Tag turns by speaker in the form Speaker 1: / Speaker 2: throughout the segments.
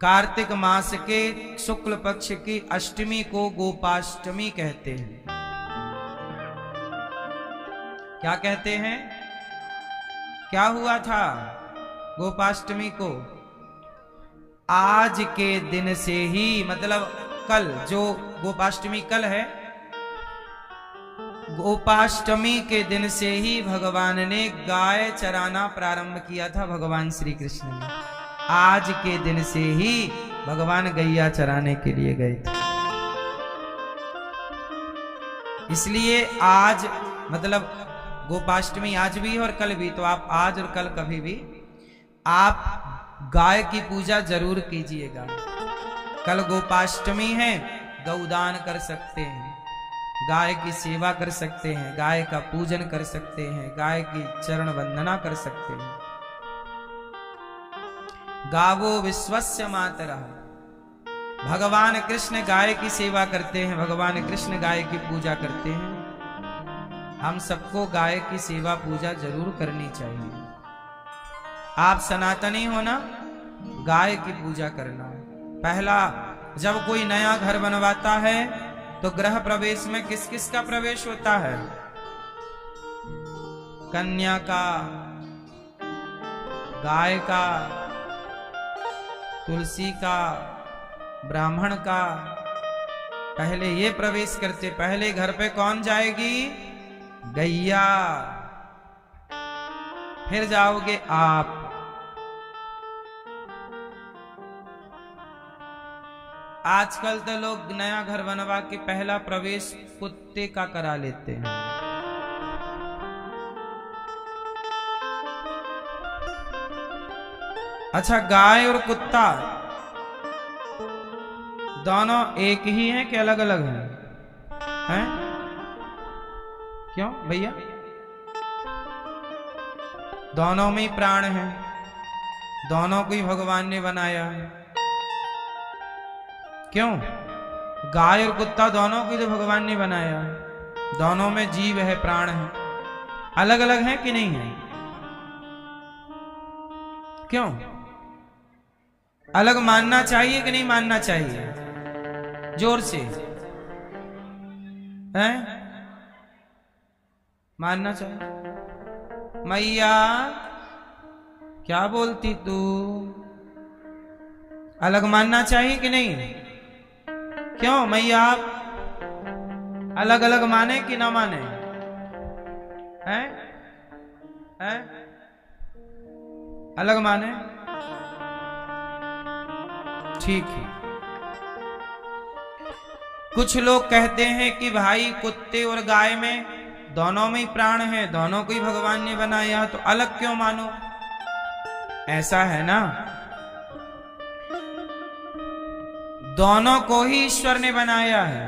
Speaker 1: कार्तिक मास के शुक्ल पक्ष की अष्टमी को गोपाष्टमी कहते हैं। क्या कहते हैं? क्या हुआ था गोपाष्टमी को? आज के दिन से ही, मतलब कल, जो गोपाष्टमी कल है, गोपाष्टमी के दिन से ही भगवान ने गाय चराना प्रारंभ किया था। भगवान श्री कृष्ण ने आज के दिन से ही भगवान गैया चराने के लिए गए थे। इसलिए आज, मतलब गोपाष्टमी आज भी और कल भी, तो आप आज और कल कभी भी आप गाय की पूजा जरूर कीजिएगा। कल गोपाष्टमी है, गौदान कर सकते हैं, गाय की सेवा कर सकते हैं, गाय का पूजन कर सकते हैं, गाय की चरण वंदना कर सकते हैं। गावो विश्वस्य मातरः, भगवान कृष्ण गाय की सेवा करते हैं, भगवान कृष्ण गाय की पूजा करते हैं। हम सबको गाय की सेवा पूजा जरूर करनी चाहिए। आप सनातनी हो ना, गाय की पूजा करना। पहला, जब कोई नया घर बनवाता है तो गृह प्रवेश में किस किस का प्रवेश होता है? कन्या का, गाय का, तुलसी का, ब्राह्मण का। पहले ये प्रवेश करते। पहले घर पे कौन जाएगी? गैया, फिर जाओगे आप। आजकल तो लोग नया घर बनवा के पहला प्रवेश कुत्ते का करा लेते हैं। अच्छा, गाय और कुत्ता दोनों एक ही हैं कि अलग अलग हैं? हैं? क्यों भैया? दोनों में ही प्राण है, दोनों को ही भगवान ने बनाया है। क्यों? गाय और कुत्ता दोनों को तो भगवान ने बनाया है, दोनों में जीव है, प्राण है। अलग अलग है कि नहीं है? क्यों? अलग मानना चाहिए कि नहीं मानना चाहिए? जोर से हैं? मानना चाहिए। मैया क्या बोलती तू? अलग मानना चाहिए कि नहीं? क्यों मैया, आप अलग अलग माने कि ना माने? हैं? हैं? अलग माने? ठीक है। कुछ लोग कहते हैं कि भाई कुत्ते और गाय में दोनों में ही प्राण है, दोनों को ही भगवान ने बनाया, तो अलग क्यों मानो? ऐसा है ना, दोनों को ही ईश्वर ने बनाया है,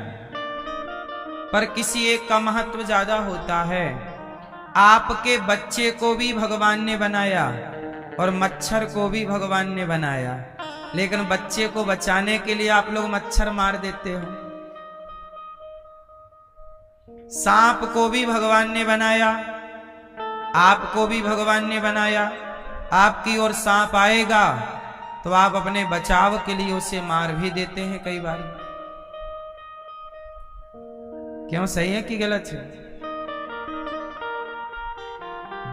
Speaker 1: पर किसी एक का महत्व ज्यादा होता है। आपके बच्चे को भी भगवान ने बनाया और मच्छर को भी भगवान ने बनाया, लेकिन बच्चे को बचाने के लिए आप लोग मच्छर मार देते हो। सांप को भी भगवान ने बनाया, आपको भी भगवान ने बनाया। आपकी ओर सांप आएगा तो आप अपने बचाव के लिए उसे मार भी देते हैं कई बार। क्यों? सही है कि गलत है?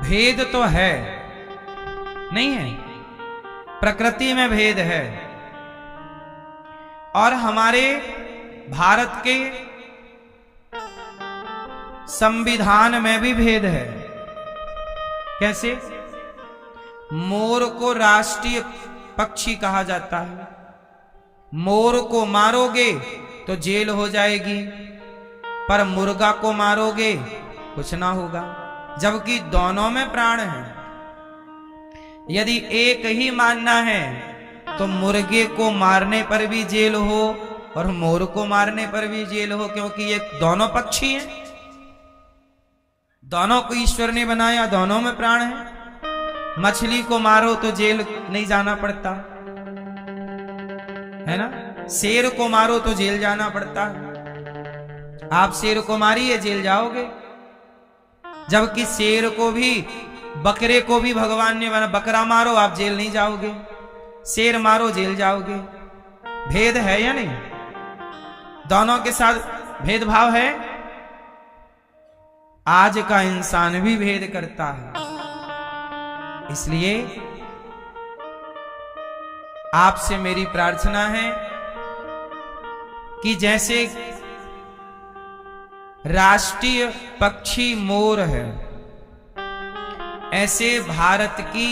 Speaker 1: भेद तो है, नहीं है? प्रकृति में भेद है, और हमारे भारत के संविधान में भी भेद है। कैसे? मोर को राष्ट्रीय पक्षी कहा जाता है। मोर को मारोगे तो जेल हो जाएगी, पर मुर्गा को मारोगे कुछ ना होगा, जबकि दोनों में प्राण है। यदि एक ही मानना है तो मुर्गे को मारने पर भी जेल हो और मोर को मारने पर भी जेल हो, क्योंकि ये दोनों पक्षी हैं, दोनों को ईश्वर ने बनाया, दोनों में प्राण है। मछली को मारो तो जेल नहीं जाना पड़ता है ना, शेर को मारो तो जेल जाना पड़ता है। आप शेर को मारिए, जेल जाओगे, जबकि शेर को भी, बकरे को भी भगवान ने बना, बकरा मारो आप जेल नहीं जाओगे। शेर मारो जेल जाओगे। भेद है या नहीं? दोनों के साथ भेदभाव है। आज का इंसान भी भेद करता है। इसलिए आपसे मेरी प्रार्थना है कि जैसे राष्ट्रीय पक्षी मोर है, ऐसे भारत की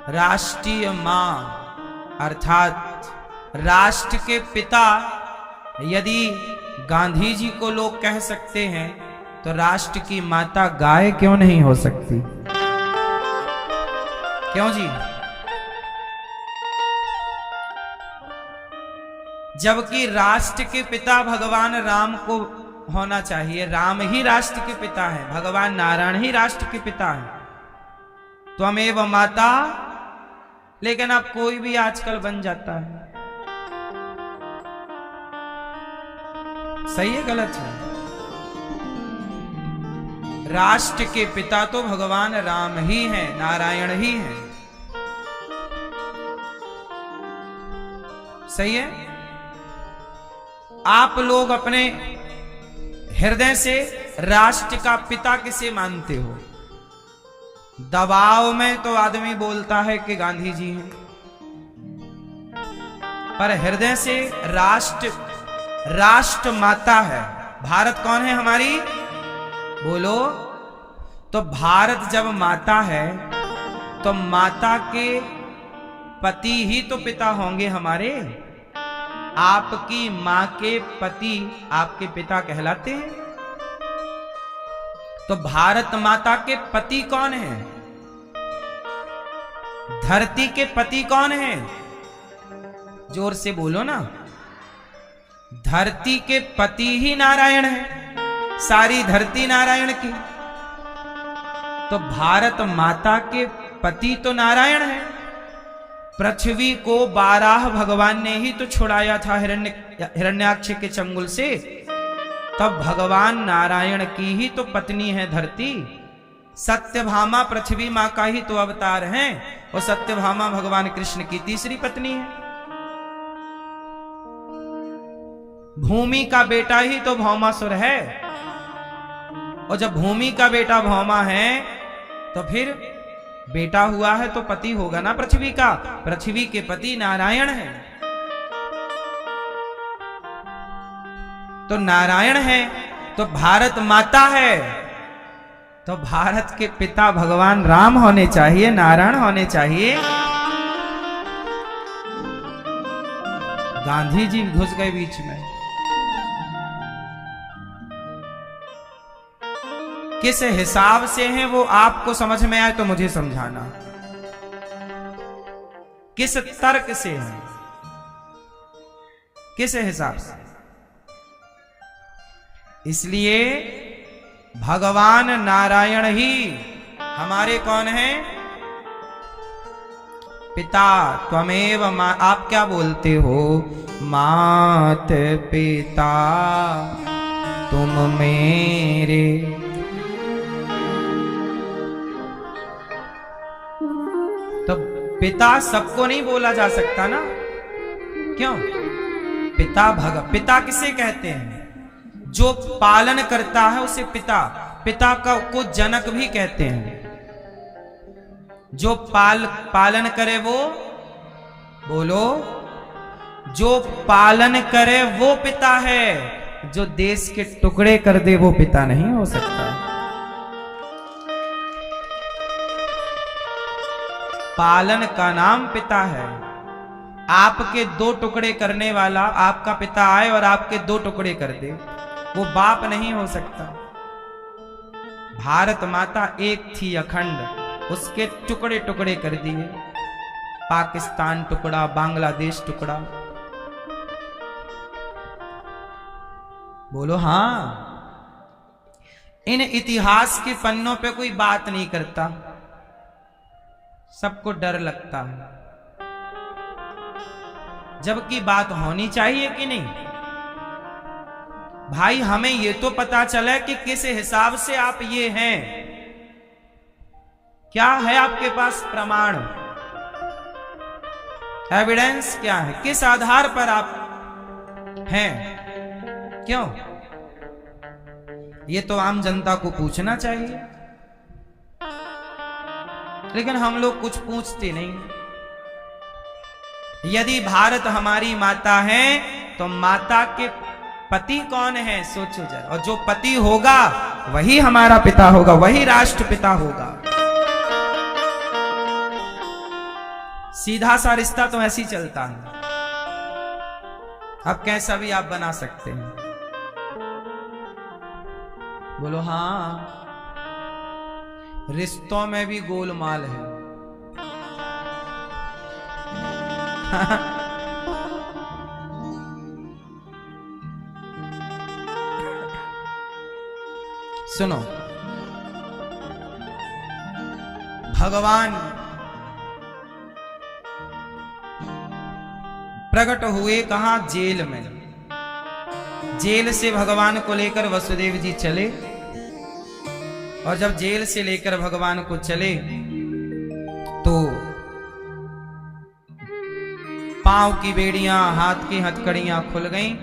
Speaker 1: राष्ट्रीय मां अर्थात राष्ट्र के पिता यदि गांधी जी को लोग कह सकते हैं, तो राष्ट्र की माता गाय क्यों नहीं हो सकती? क्यों जी? जबकि राष्ट्र के पिता भगवान राम को होना चाहिए। राम ही राष्ट्र के पिता है, भगवान नारायण ही राष्ट्र के पिता है। त्वमेव माता, लेकिन अब कोई भी आजकल बन जाता है। सही है गलत है? राष्ट्र के पिता तो भगवान राम ही हैं, नारायण ही हैं। सही है? आप लोग अपने हृदय से राष्ट्र का पिता किसे मानते हो? दबाव में तो आदमी बोलता है कि गांधी जी हैं, पर हृदय से राष्ट्र माता है। भारत कौन है हमारी? बोलो। तो भारत जब माता है तो माता के पति ही तो पिता होंगे हमारे। आपकी मां के पति आपके पिता कहलाते हैं। तो भारत माता के पति कौन है? धरती के पति कौन है? जोर से बोलो ना। धरती के पति ही नारायण है, सारी धरती नारायण की। तो भारत माता के पति तो नारायण है। पृथ्वी को 12 भगवान ने ही तो छुड़ाया था हिरण्याक्ष के चंगुल से। तब भगवान नारायण की ही तो पत्नी है धरती। सत्यभामा पृथ्वी मां का ही तो अवतार हैं, और सत्यभामा भगवान कृष्ण की तीसरी पत्नी है। भूमि का बेटा ही तो भौमासुर है, और जब भूमि का बेटा भौमा है तो फिर बेटा हुआ है तो पति होगा ना पृथ्वी का। पृथ्वी के पति नारायण है। तो नारायण है तो भारत माता है, तो भारत के पिता भगवान राम होने चाहिए, नारायण होने चाहिए। गांधी जी घुस गए बीच में। किस हिसाब से हैं वो आपको समझ में आए तो मुझे समझाना। किस तर्क से हैं, किस हिसाब से? इसलिए भगवान नारायण ही हमारे कौन हैं? पिता। त्वमेव मां। आप क्या बोलते हो? मात पिता तुम मेरे। तो पिता सबको नहीं बोला जा सकता ना। क्यों? पिता किसे कहते हैं? जो पालन करता है उसे पिता। पिता को जनक भी कहते हैं। जो पालन करे वो, बोलो, जो पालन करे वो पिता है। जो देश के टुकड़े कर दे वो पिता नहीं हो सकता। पालन का नाम पिता है। आपके 2 टुकड़े करने वाला आपका पिता आए और आपके 2 टुकड़े कर दे, वो बाप नहीं हो सकता। भारत माता एक थी अखंड, उसके टुकड़े टुकड़े कर दिए। पाकिस्तान टुकड़ा, बांग्लादेश टुकड़ा। बोलो हाँ। इन इतिहास के पन्नों पे कोई बात नहीं करता, सबको डर लगता है। जबकि बात होनी चाहिए कि नहीं? भाई हमें ये तो पता चला कि किस हिसाब से आप ये हैं। क्या है आपके पास प्रमाण? एविडेंस क्या है? किस आधार पर आप हैं? क्यों? ये तो आम जनता को पूछना चाहिए, लेकिन हम लोग कुछ पूछते नहीं। यदि भारत हमारी माता है तो माता के पति कौन है सोचो जरा, और जो पति होगा वही हमारा पिता होगा, वही राष्ट्रपिता होगा। सीधा सा रिश्ता तो ऐसे ही चलता है। अब कैसा भी आप बना सकते हैं। बोलो हाँ, रिश्तों में भी गोलमाल है। सुनो, भगवान प्रकट हुए कहां? जेल में। जेल से भगवान को लेकर वसुदेव जी चले, और जब जेल से लेकर भगवान को चले तो पांव की बेड़ियां, हाथ की हथकड़ियां खुल गईं।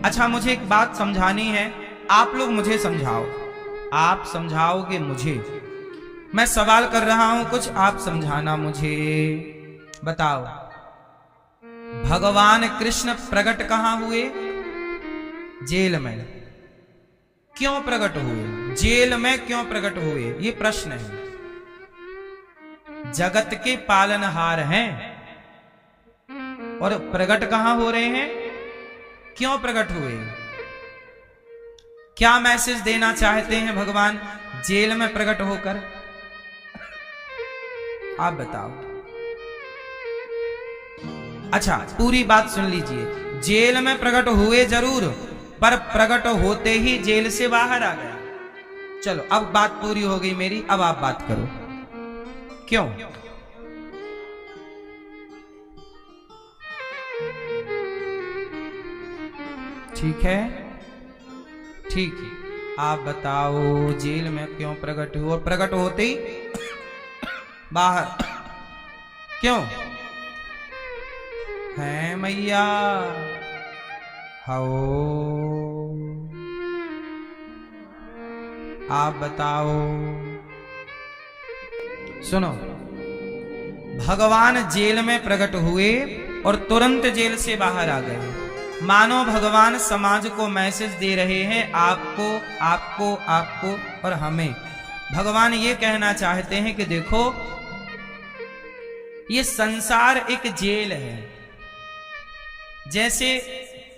Speaker 1: अच्छा, मुझे एक बात समझानी है, आप लोग मुझे समझाओ। आप समझाओगे मुझे, मैं सवाल कर रहा हूं कुछ, आप समझाना मुझे। बताओ, भगवान कृष्ण प्रकट कहां हुए? जेल में। क्यों प्रकट हुए? जेल में क्यों प्रकट हुए? ये प्रश्न है। जगत के पालनहार हैं, और प्रकट कहां हो रहे हैं? क्यों प्रकट हुए? क्या मैसेज देना चाहते हैं भगवान जेल में प्रकट होकर? आप बताओ। अच्छा, पूरी बात सुन लीजिए। जेल में प्रकट हुए जरूर, पर प्रकट होते ही जेल से बाहर आ गया। चलो, अब बात पूरी हो गई मेरी, अब आप बात करो। क्यों? ठीक है, ठीक है, आप बताओ जेल में क्यों प्रकट हुआ, और प्रकट होते ही बाहर क्यों? है मैया, हाओ, आप बताओ। सुनो, भगवान जेल में प्रकट हुए और तुरंत जेल से बाहर आ गए। मानो भगवान समाज को मैसेज दे रहे हैं, आपको आपको आपको और हमें। भगवान ये कहना चाहते हैं कि देखो, ये संसार एक जेल है। जैसे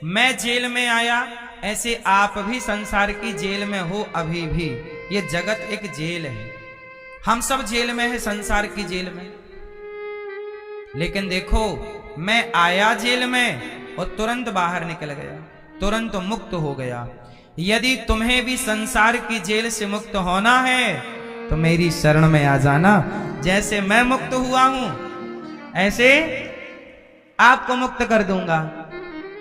Speaker 1: मैं जेल में आया, ऐसे आप भी संसार की जेल में हो अभी भी। ये जगत एक जेल है, हम सब जेल में है, संसार की जेल में। लेकिन देखो, मैं आया जेल में और तुरंत बाहर निकल गया, तुरंत मुक्त हो गया। यदि तुम्हें भी संसार की जेल से मुक्त होना है तो मेरी शरण में आ जाना। जैसे मैं मुक्त हुआ हूं, ऐसे आपको मुक्त कर दूंगा।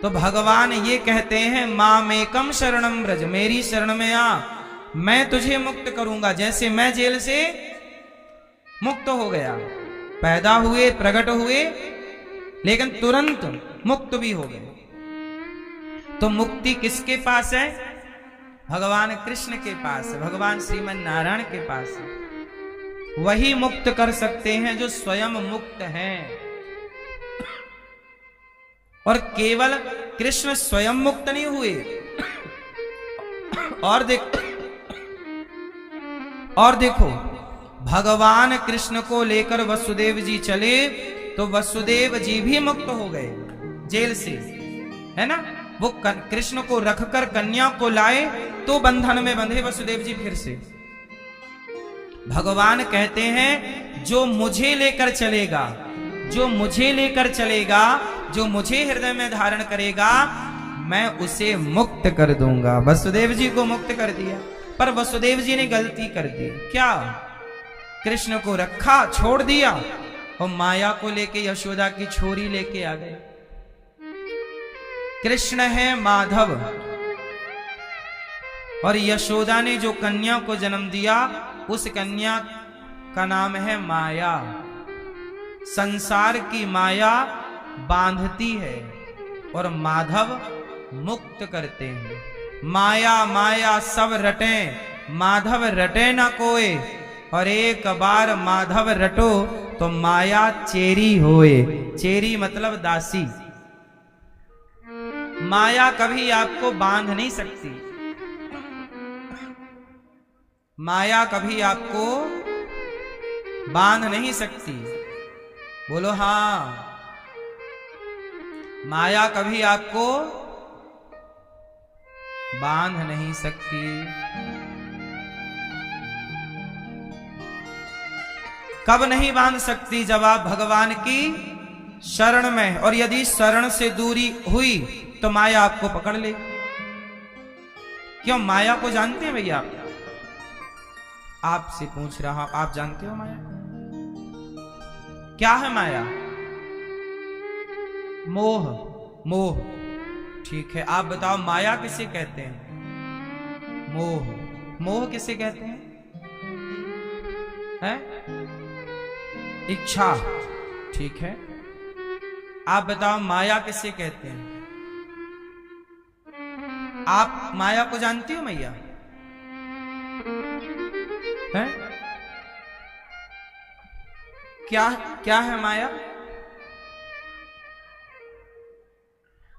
Speaker 1: तो भगवान ये कहते हैं, मामेकम शरणम व्रज, मेरी शरण में आ, मैं तुझे मुक्त करूंगा। जैसे मैं जेल से मुक्त हो गया, पैदा हुए, प्रकट हुए, लेकिन तुरंत मुक्त भी हो गए। तो मुक्ति किसके पास है? भगवान कृष्ण के पास, भगवान श्रीमन नारायण के पास। वही मुक्त कर सकते हैं जो स्वयं मुक्त हैं। और केवल कृष्ण स्वयं मुक्त नहीं हुए, और देखो, भगवान कृष्ण को लेकर वसुदेव जी चले तो वसुदेव जी भी मुक्त हो गए जेल से, है ना। वो कृष्ण को रखकर कन्या को लाए तो बंधन में बंधे वसुदेव जी फिर से। भगवान कहते हैं, जो मुझे लेकर चलेगा, जो मुझे लेकर चलेगा, जो मुझे हृदय में धारण करेगा, मैं उसे मुक्त कर दूंगा। वसुदेव जी को मुक्त कर दिया, पर वसुदेव जी ने गलती कर दी। क्या? कृष्ण को रखा, छोड़ दिया, और माया को लेके यशोदा की छोरी लेके आ गए। कृष्ण है माधव, और यशोदा ने जो कन्या को जन्म दिया, उस कन्या का नाम है माया। संसार की माया बांधती है और माधव मुक्त करते हैं। माया माया सब रटे, माधव रटे न कोय, और एक बार माधव रटो तो माया चेरी होए। चेरी मतलब दासी। माया कभी आपको बांध नहीं सकती, माया कभी आपको बांध नहीं सकती। बोलो हां, माया कभी आपको बांध नहीं सकती। कब नहीं बांध सकती? जब आप भगवान की शरण में, और यदि शरण से दूरी हुई तो माया आपको पकड़ ले। क्यों? माया को जानते हैं भैया? आपसे पूछ रहा हूं, आप जानते हो माया क्या है? माया मोह। मोह, ठीक है। आप बताओ माया किसे कहते हैं? मोह। मोह किसे कहते हैं? है? इच्छा, ठीक है। आप बताओ माया किसे कहते हैं? आप माया को जानती हो मैया? है? क्या है माया?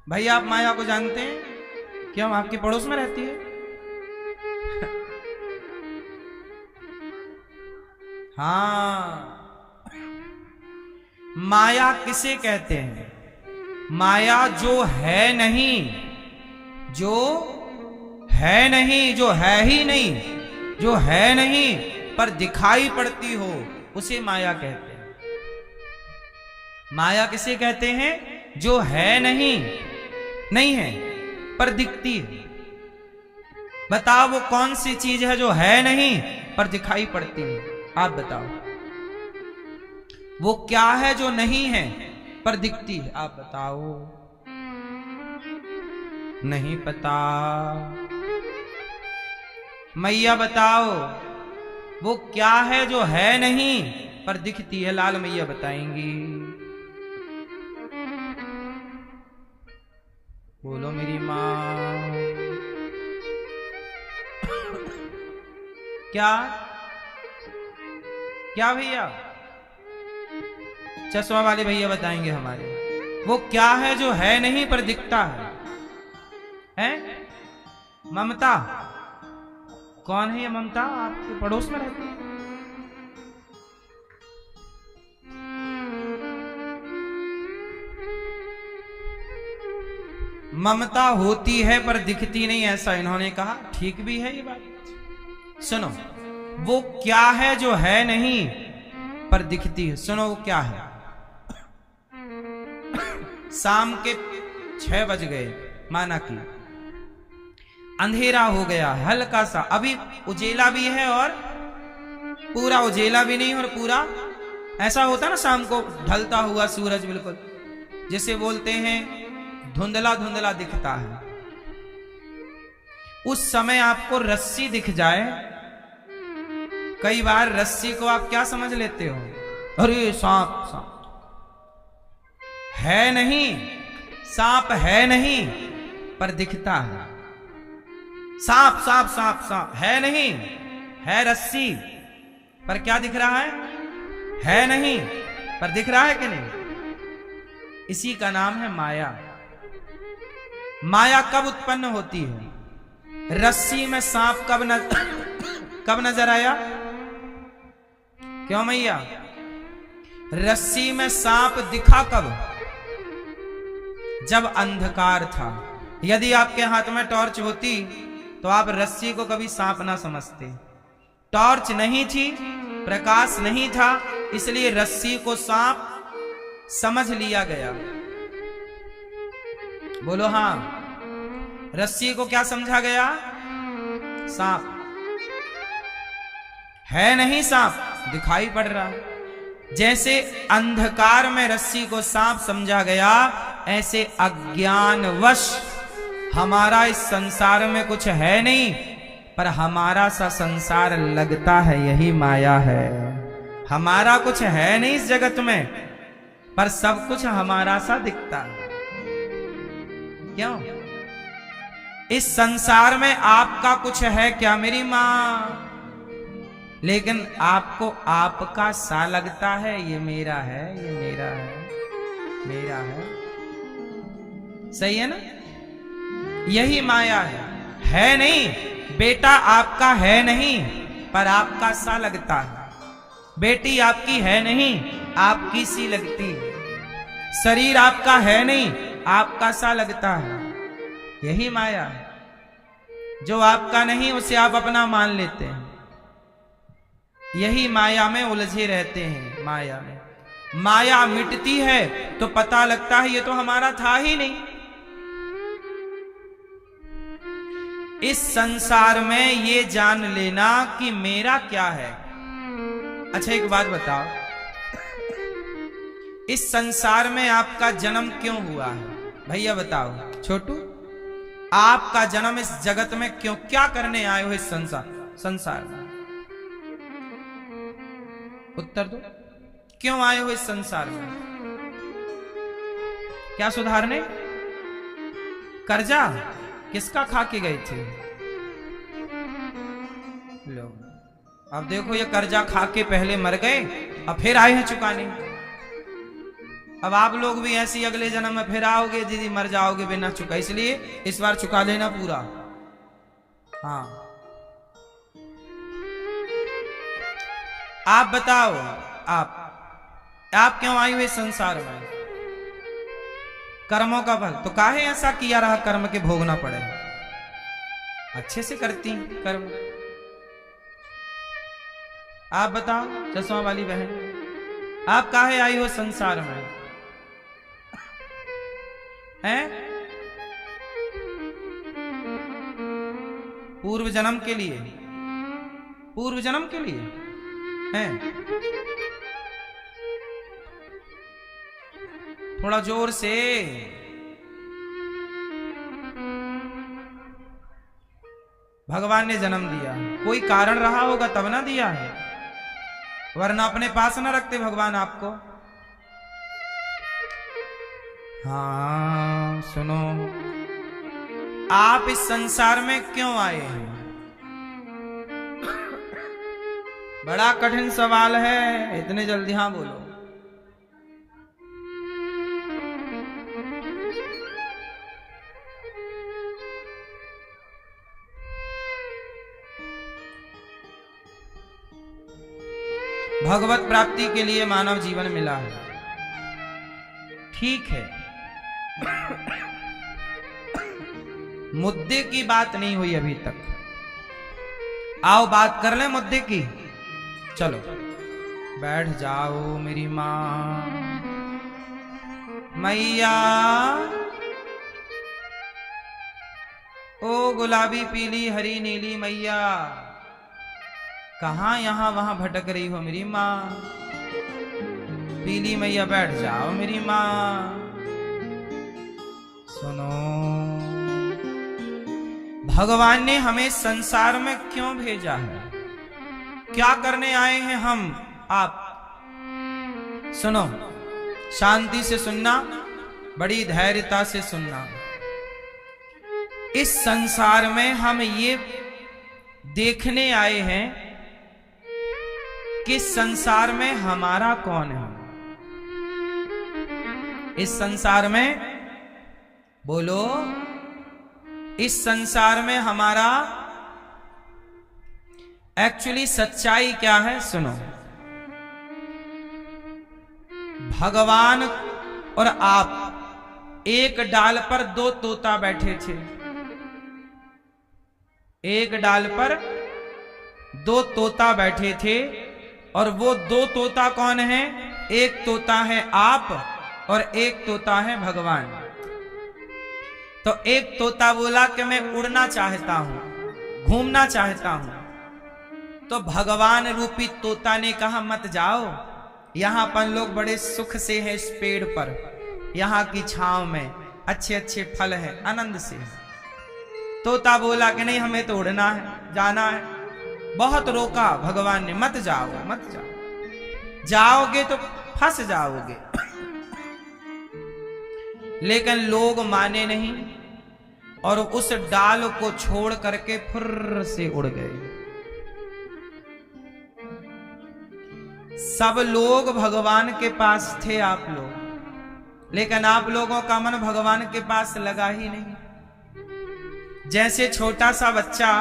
Speaker 1: भैया आप माया को जानते हैं? क्यों, आपके पड़ोस में रहती है? हाँ, माया किसे कहते हैं? माया जो है नहीं, जो है नहीं, जो है ही नहीं, जो है नहीं पर दिखाई पड़ती हो, उसे माया कहते हैं। माया किसे कहते हैं? जो है नहीं, नहीं है पर दिखती है। बताओ वो कौन सी चीज है जो है नहीं पर दिखाई पड़ती है? आप बताओ वो क्या है जो नहीं है पर दिखती है? आप बताओ। नहीं पता? मैया बताओ वो क्या है जो है नहीं पर दिखती है? लाल मैया बताएंगी। बोलो मेरी माँ। क्या क्या भैया? चश्मा वाले भैया बताएंगे हमारे। वो क्या है जो है नहीं पर दिखता है? हैं? ममता। कौन है ये ममता? आपके पड़ोस में रहती है? ममता होती है पर दिखती नहीं, ऐसा इन्होंने कहा। ठीक भी है ये बात। सुनो, वो क्या है जो है नहीं पर दिखती है? सुनो वो क्या है। शाम के 6 बज गए, माना कि अंधेरा हो गया, हल्का सा, अभी उजेला भी है और पूरा उजेला भी नहीं, और पूरा ऐसा होता ना शाम को ढलता हुआ सूरज, बिल्कुल जिसे बोलते हैं धुंधला धुंधला दिखता है। उस समय आपको रस्सी दिख जाए, कई बार रस्सी को आप क्या समझ लेते हो? अरे सांप, सांप है नहीं, सांप है नहीं पर दिखता है। सांप सांप सांप सांप है नहीं, है रस्सी पर क्या दिख रहा है नहीं पर दिख रहा है कि नहीं? इसी का नाम है माया। माया कब उत्पन्न होती है? रस्सी में सांप कब नजर आया? क्यों मैया? रस्सी में सांप दिखा कब? जब अंधकार था। यदि आपके हाथ में टॉर्च होती तो आप रस्सी को कभी सांप ना समझते। टॉर्च नहीं थी, प्रकाश नहीं था, इसलिए रस्सी को सांप समझ लिया गया। बोलो हां। रस्सी को क्या समझा गया? सांप है नहीं, सांप दिखाई पड़ रहा है। जैसे अंधकार में रस्सी को सांप समझा गया, ऐसे अज्ञानवश हमारा इस संसार में कुछ है नहीं पर हमारा सा संसार लगता है, यही माया है। हमारा कुछ है नहीं इस जगत में पर सब कुछ हमारा सा दिखता है। क्यों? इस संसार में आपका कुछ है क्या मेरी माँ? लेकिन आपको आपका सा लगता है, ये मेरा है, ये मेरा है, मेरा है। सही है ना? यही माया है नहीं, बेटा आपका है नहीं पर आपका सा लगता है, बेटी आपकी है नहीं आपकी सी लगती है, शरीर आपका है नहीं आपका सा लगता है। यही माया है। जो आपका नहीं उसे आप अपना मान लेते हैं। यही माया में उलझे रहते हैं। माया में माया मिटती है तो पता लगता है ये तो हमारा था ही नहीं। इस संसार में ये जान लेना कि मेरा क्या है। अच्छा एक बात बताओ, इस संसार में आपका जन्म क्यों हुआ है? भैया बताओ छोटू, आपका जन्म इस जगत में क्यों, क्या करने आए हो इस संसार में? उत्तर दो। क्यों आए हो इस संसार में? क्या सुधारने? कर्जा किसका खा के गए थे? लो अब देखो, ये कर्जा खा के पहले मर गए, अब फिर आए हैं चुकाने। अब आप लोग भी ऐसी अगले जन्म में फिर आओगे, दीदी मर जाओगे बिना चुका, इसलिए इस बार चुका लेना पूरा। हाँ आप बताओ, आप क्यों आई हुए संसार में? कर्मों का फल। तो काहे ऐसा किया रहा कर्म के भोगना पड़े? अच्छे से करती कर्म। आप बताओ चश्मा वाली बहन, आप काहे आई हो संसार में? हैं? पूर्व जन्म के लिए? पूर्व जन्म के लिए हैं? थोड़ा जोर से। भगवान ने जन्म दिया, कोई कारण रहा होगा तब ना दिया है, वरना अपने पास ना रखते भगवान आपको। हाँ सुनो, आप इस संसार में क्यों आए हैं? बड़ा कठिन सवाल है, इतने जल्दी हाँ बोलो। भगवत प्राप्ति के लिए मानव जीवन मिला है, ठीक है। मुद्दे की बात नहीं हुई अभी तक, आओ बात कर ले मुद्दे की। चलो बैठ जाओ मेरी मां। मैया ओ गुलाबी पीली हरी नीली मैया, कहां यहां वहां भटक रही हो मेरी मां? पीली मैया बैठ जाओ मेरी मां। सुनो, भगवान ने हमें संसार में क्यों भेजा है? क्या करने आए हैं हम आप? सुनो, शांति से सुनना, बड़ी धैर्यता से सुनना। इस संसार में हम ये देखने आए हैं कि संसार में हमारा कौन है। इस संसार में बोलो, इस संसार में हमारा एक्चुअली सच्चाई क्या है? सुनो, भगवान और आप एक डाल पर दो तोता बैठे थे। एक डाल पर दो तोता बैठे थे, और वो दो तोता कौन है? एक तोता है आप और एक तोता है भगवान। तो एक तोता बोला कि मैं उड़ना चाहता हूं, घूमना चाहता हूं। तो भगवान रूपी तोता ने कहा मत जाओ, यहां अपन लोग बड़े सुख से हैं इस पेड़ पर, यहां की छांव में अच्छे अच्छे फल हैं, आनंद से। तोता बोला कि नहीं हमें तो उड़ना है, जाना है। बहुत रोका भगवान ने, मत जाओ मत जाओ, जाओगे तो फंस जाओगे। लेकिन लोग माने नहीं और उस डाल को छोड़ करके फुर्र से उड़ गए। सब लोग भगवान के पास थे, आप लोग, लेकिन आप लोगों का मन भगवान के पास लगा ही नहीं। जैसे छोटा सा बच्चा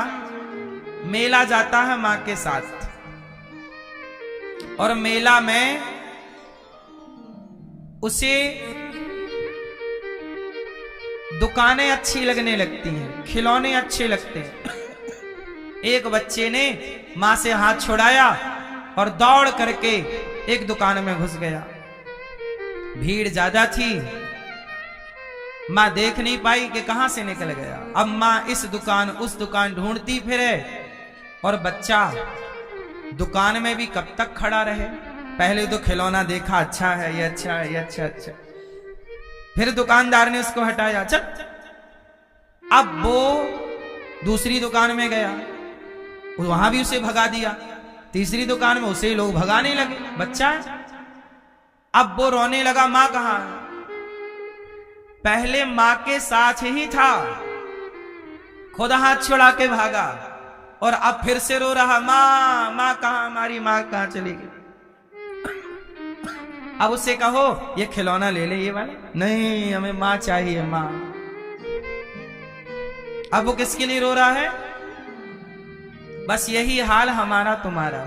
Speaker 1: मेला जाता है मां के साथ और मेला में उसे दुकानें अच्छी लगने लगती हैं, खिलौने अच्छे लगते हैं। एक बच्चे ने मां से हाथ छुड़ाया और दौड़ करके एक दुकान में घुस गया। भीड़ ज्यादा थी, मां देख नहीं पाई कि कहां से निकल गया। अब मां इस दुकान उस दुकान ढूंढती फिरे और बच्चा दुकान में भी कब तक खड़ा रहे। पहले तो खिलौना देखा, अच्छा है ये, अच्छा है ये, अच्छा। फिर दुकानदार ने उसको हटाया, चल। अब वो दूसरी दुकान में गया, वहां भी उसे भगा दिया। तीसरी दुकान में उसे लोग भगाने लगे, बच्चा है। अब वो रोने लगा, मां कहां है? पहले मां के साथ ही था, खुद हाथ छुड़ा के भागा और अब फिर से रो रहा, मां मां कहां, हमारी मां कहां चली गई? अब उससे कहो ये खिलौना ले ले, ये वाला नहीं, हमें मां चाहिए, मां। अब वो किसके लिए रो रहा है? बस यही हाल हमारा तुम्हारा।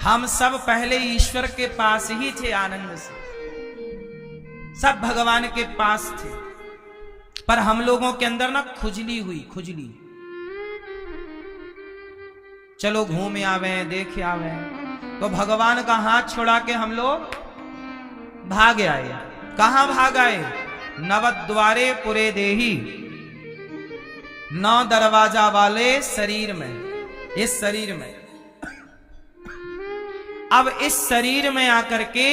Speaker 1: हम सब पहले ईश्वर के पास ही थे, आनंद से सब भगवान के पास थे, पर हम लोगों के अंदर ना खुजली हुई, खुजली। चलो घूम आवे, देख आवे, तो भगवान का हाथ छुड़ा के हम लोग भाग आए। कहां भाग आए? नवद्वारे पुरे देही, 9 दरवाजा वाले शरीर में, इस शरीर में। अब इस शरीर में आकर के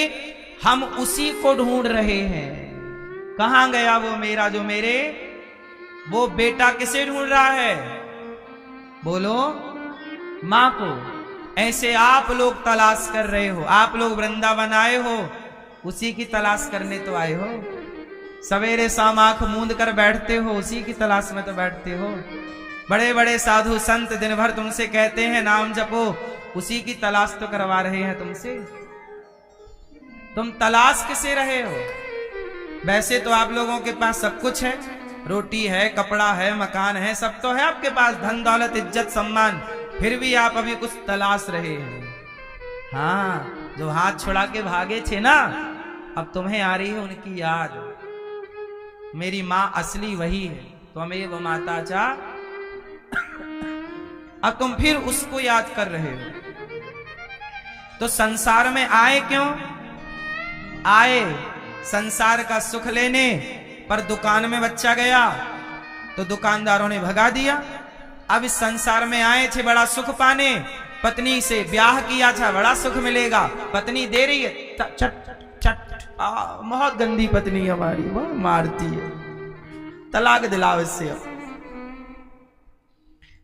Speaker 1: हम उसी को ढूंढ रहे हैं। कहां गया वो मेरा, जो मेरे, वो बेटा किसे ढूंढ रहा है? बोलो, मां को। ऐसे आप लोग तलाश कर रहे हो, आप लोग वृंदावन आए हो, उसी की तलाश करने तो आए हो। सवेरे शाम आंख मूंद कर बैठते हो, उसी की तलाश में तो बैठते हो। बड़े बड़े साधु संत दिन भर तुमसे कहते हैं नाम जपो, उसी की तलाश तो करवा रहे हैं तुमसे। तुम तलाश किसे रहे हो? वैसे तो आप लोगों के पास सब कुछ है, रोटी है, कपड़ा है, मकान है, सब तो है आपके पास, धन दौलत इज्जत सम्मान, फिर भी आप अभी कुछ तलाश रहे हैं। हाँ, जो हाथ छुड़ा के भागे थे ना, अब तुम्हें आ रही है उनकी याद। मेरी मां असली वही है, त्वमेव माता चा। अब तुम फिर उसको याद कर रहे हो। तो संसार में आए क्यों? आए संसार का सुख लेने, पर दुकान में बच्चा गया तो दुकानदारों ने भगा दिया। अब इस संसार में आए थे बड़ा सुख पाने, पत्नी से ब्याह किया था, बड़ा सुख मिलेगा, पत्नी दे रही है, चट चट, बहुत गंदी पत्नी हमारी, बहुत मारती है, तलाक दिलाओ इससे। अब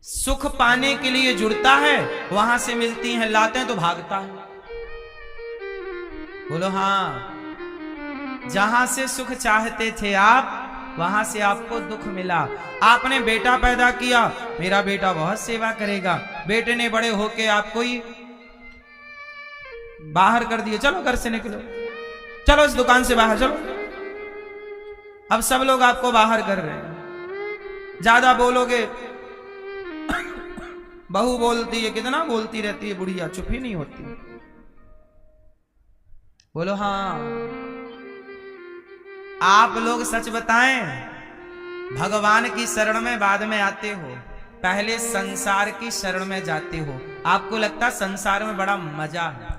Speaker 1: सुख पाने के लिए जुड़ता है, वहां से मिलती हैं लातें तो भागता है। बोलो हाँ, जहां से सुख चाहते थे आप, वहां से आपको दुख मिला। आपने बेटा पैदा किया, मेरा बेटा बहुत सेवा करेगा, बेटे ने बड़े होके आपको ही बाहर कर दिया, चलो घर से निकलो, चलो इस दुकान से बाहर चलो। अब सब लोग आपको बाहर कर रहे हैं। ज्यादा बोलोगे, बहू बोलती है, कितना बोलती रहती है बुढ़िया, चुप ही नहीं होती। बोलो हाँ। आप लोग सच बताएं, भगवान की शरण में बाद में आते हो, पहले संसार की शरण में जाते हो। आपको लगता संसार में बड़ा मजा है,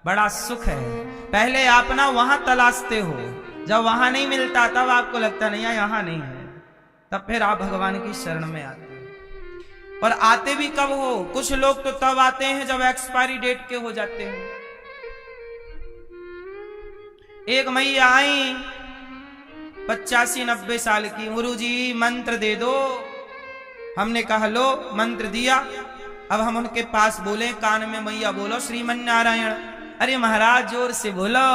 Speaker 1: बड़ा सुख है, पहले आप ना वहां तलाशते हो, जब वहां नहीं मिलता तब आपको लगता नहीं यहाँ नहीं है, तब फिर आप भगवान की शरण में आते हो। और आते भी कब हो? कुछ लोग तो तब आते हैं जब एक्सपायरी डेट के हो जाते हैं। एक मैया आई 85-90 साल की, गुरुजी मंत्र दे दो। हमने कहा लो, मंत्र दिया। अब हम उनके पास बोले, कान में मैया बोलो श्रीमन नारायण। अरे महाराज जोर से बोलो।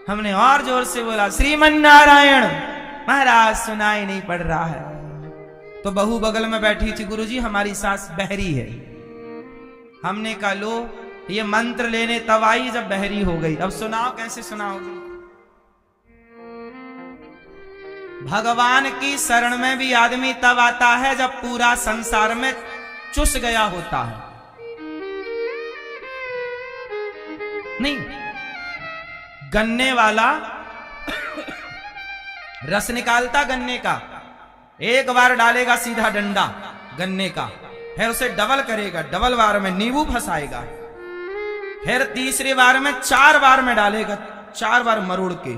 Speaker 1: हमने और जोर से बोला श्रीमन नारायण। महाराज सुनाई नहीं पड़ रहा है। तो बहू बगल में बैठी थी, गुरुजी हमारी सास बहरी है। हमने कहा लो ये मंत्र लेने तब आई जब बहरी हो गई, अब सुनाओ कैसे सुनाओगे। भगवान की शरण में भी आदमी तब आता है जब पूरा संसार में चुस गया होता है। नहीं, गन्ने वाला रस निकालता गन्ने का, एक बार डालेगा सीधा डंडा गन्ने का, फिर उसे डबल करेगा, डबल बार में नींबू फंसाएगा, फिर तीसरी बार में 4 बार में डालेगा, 4 बार मरोड़ के,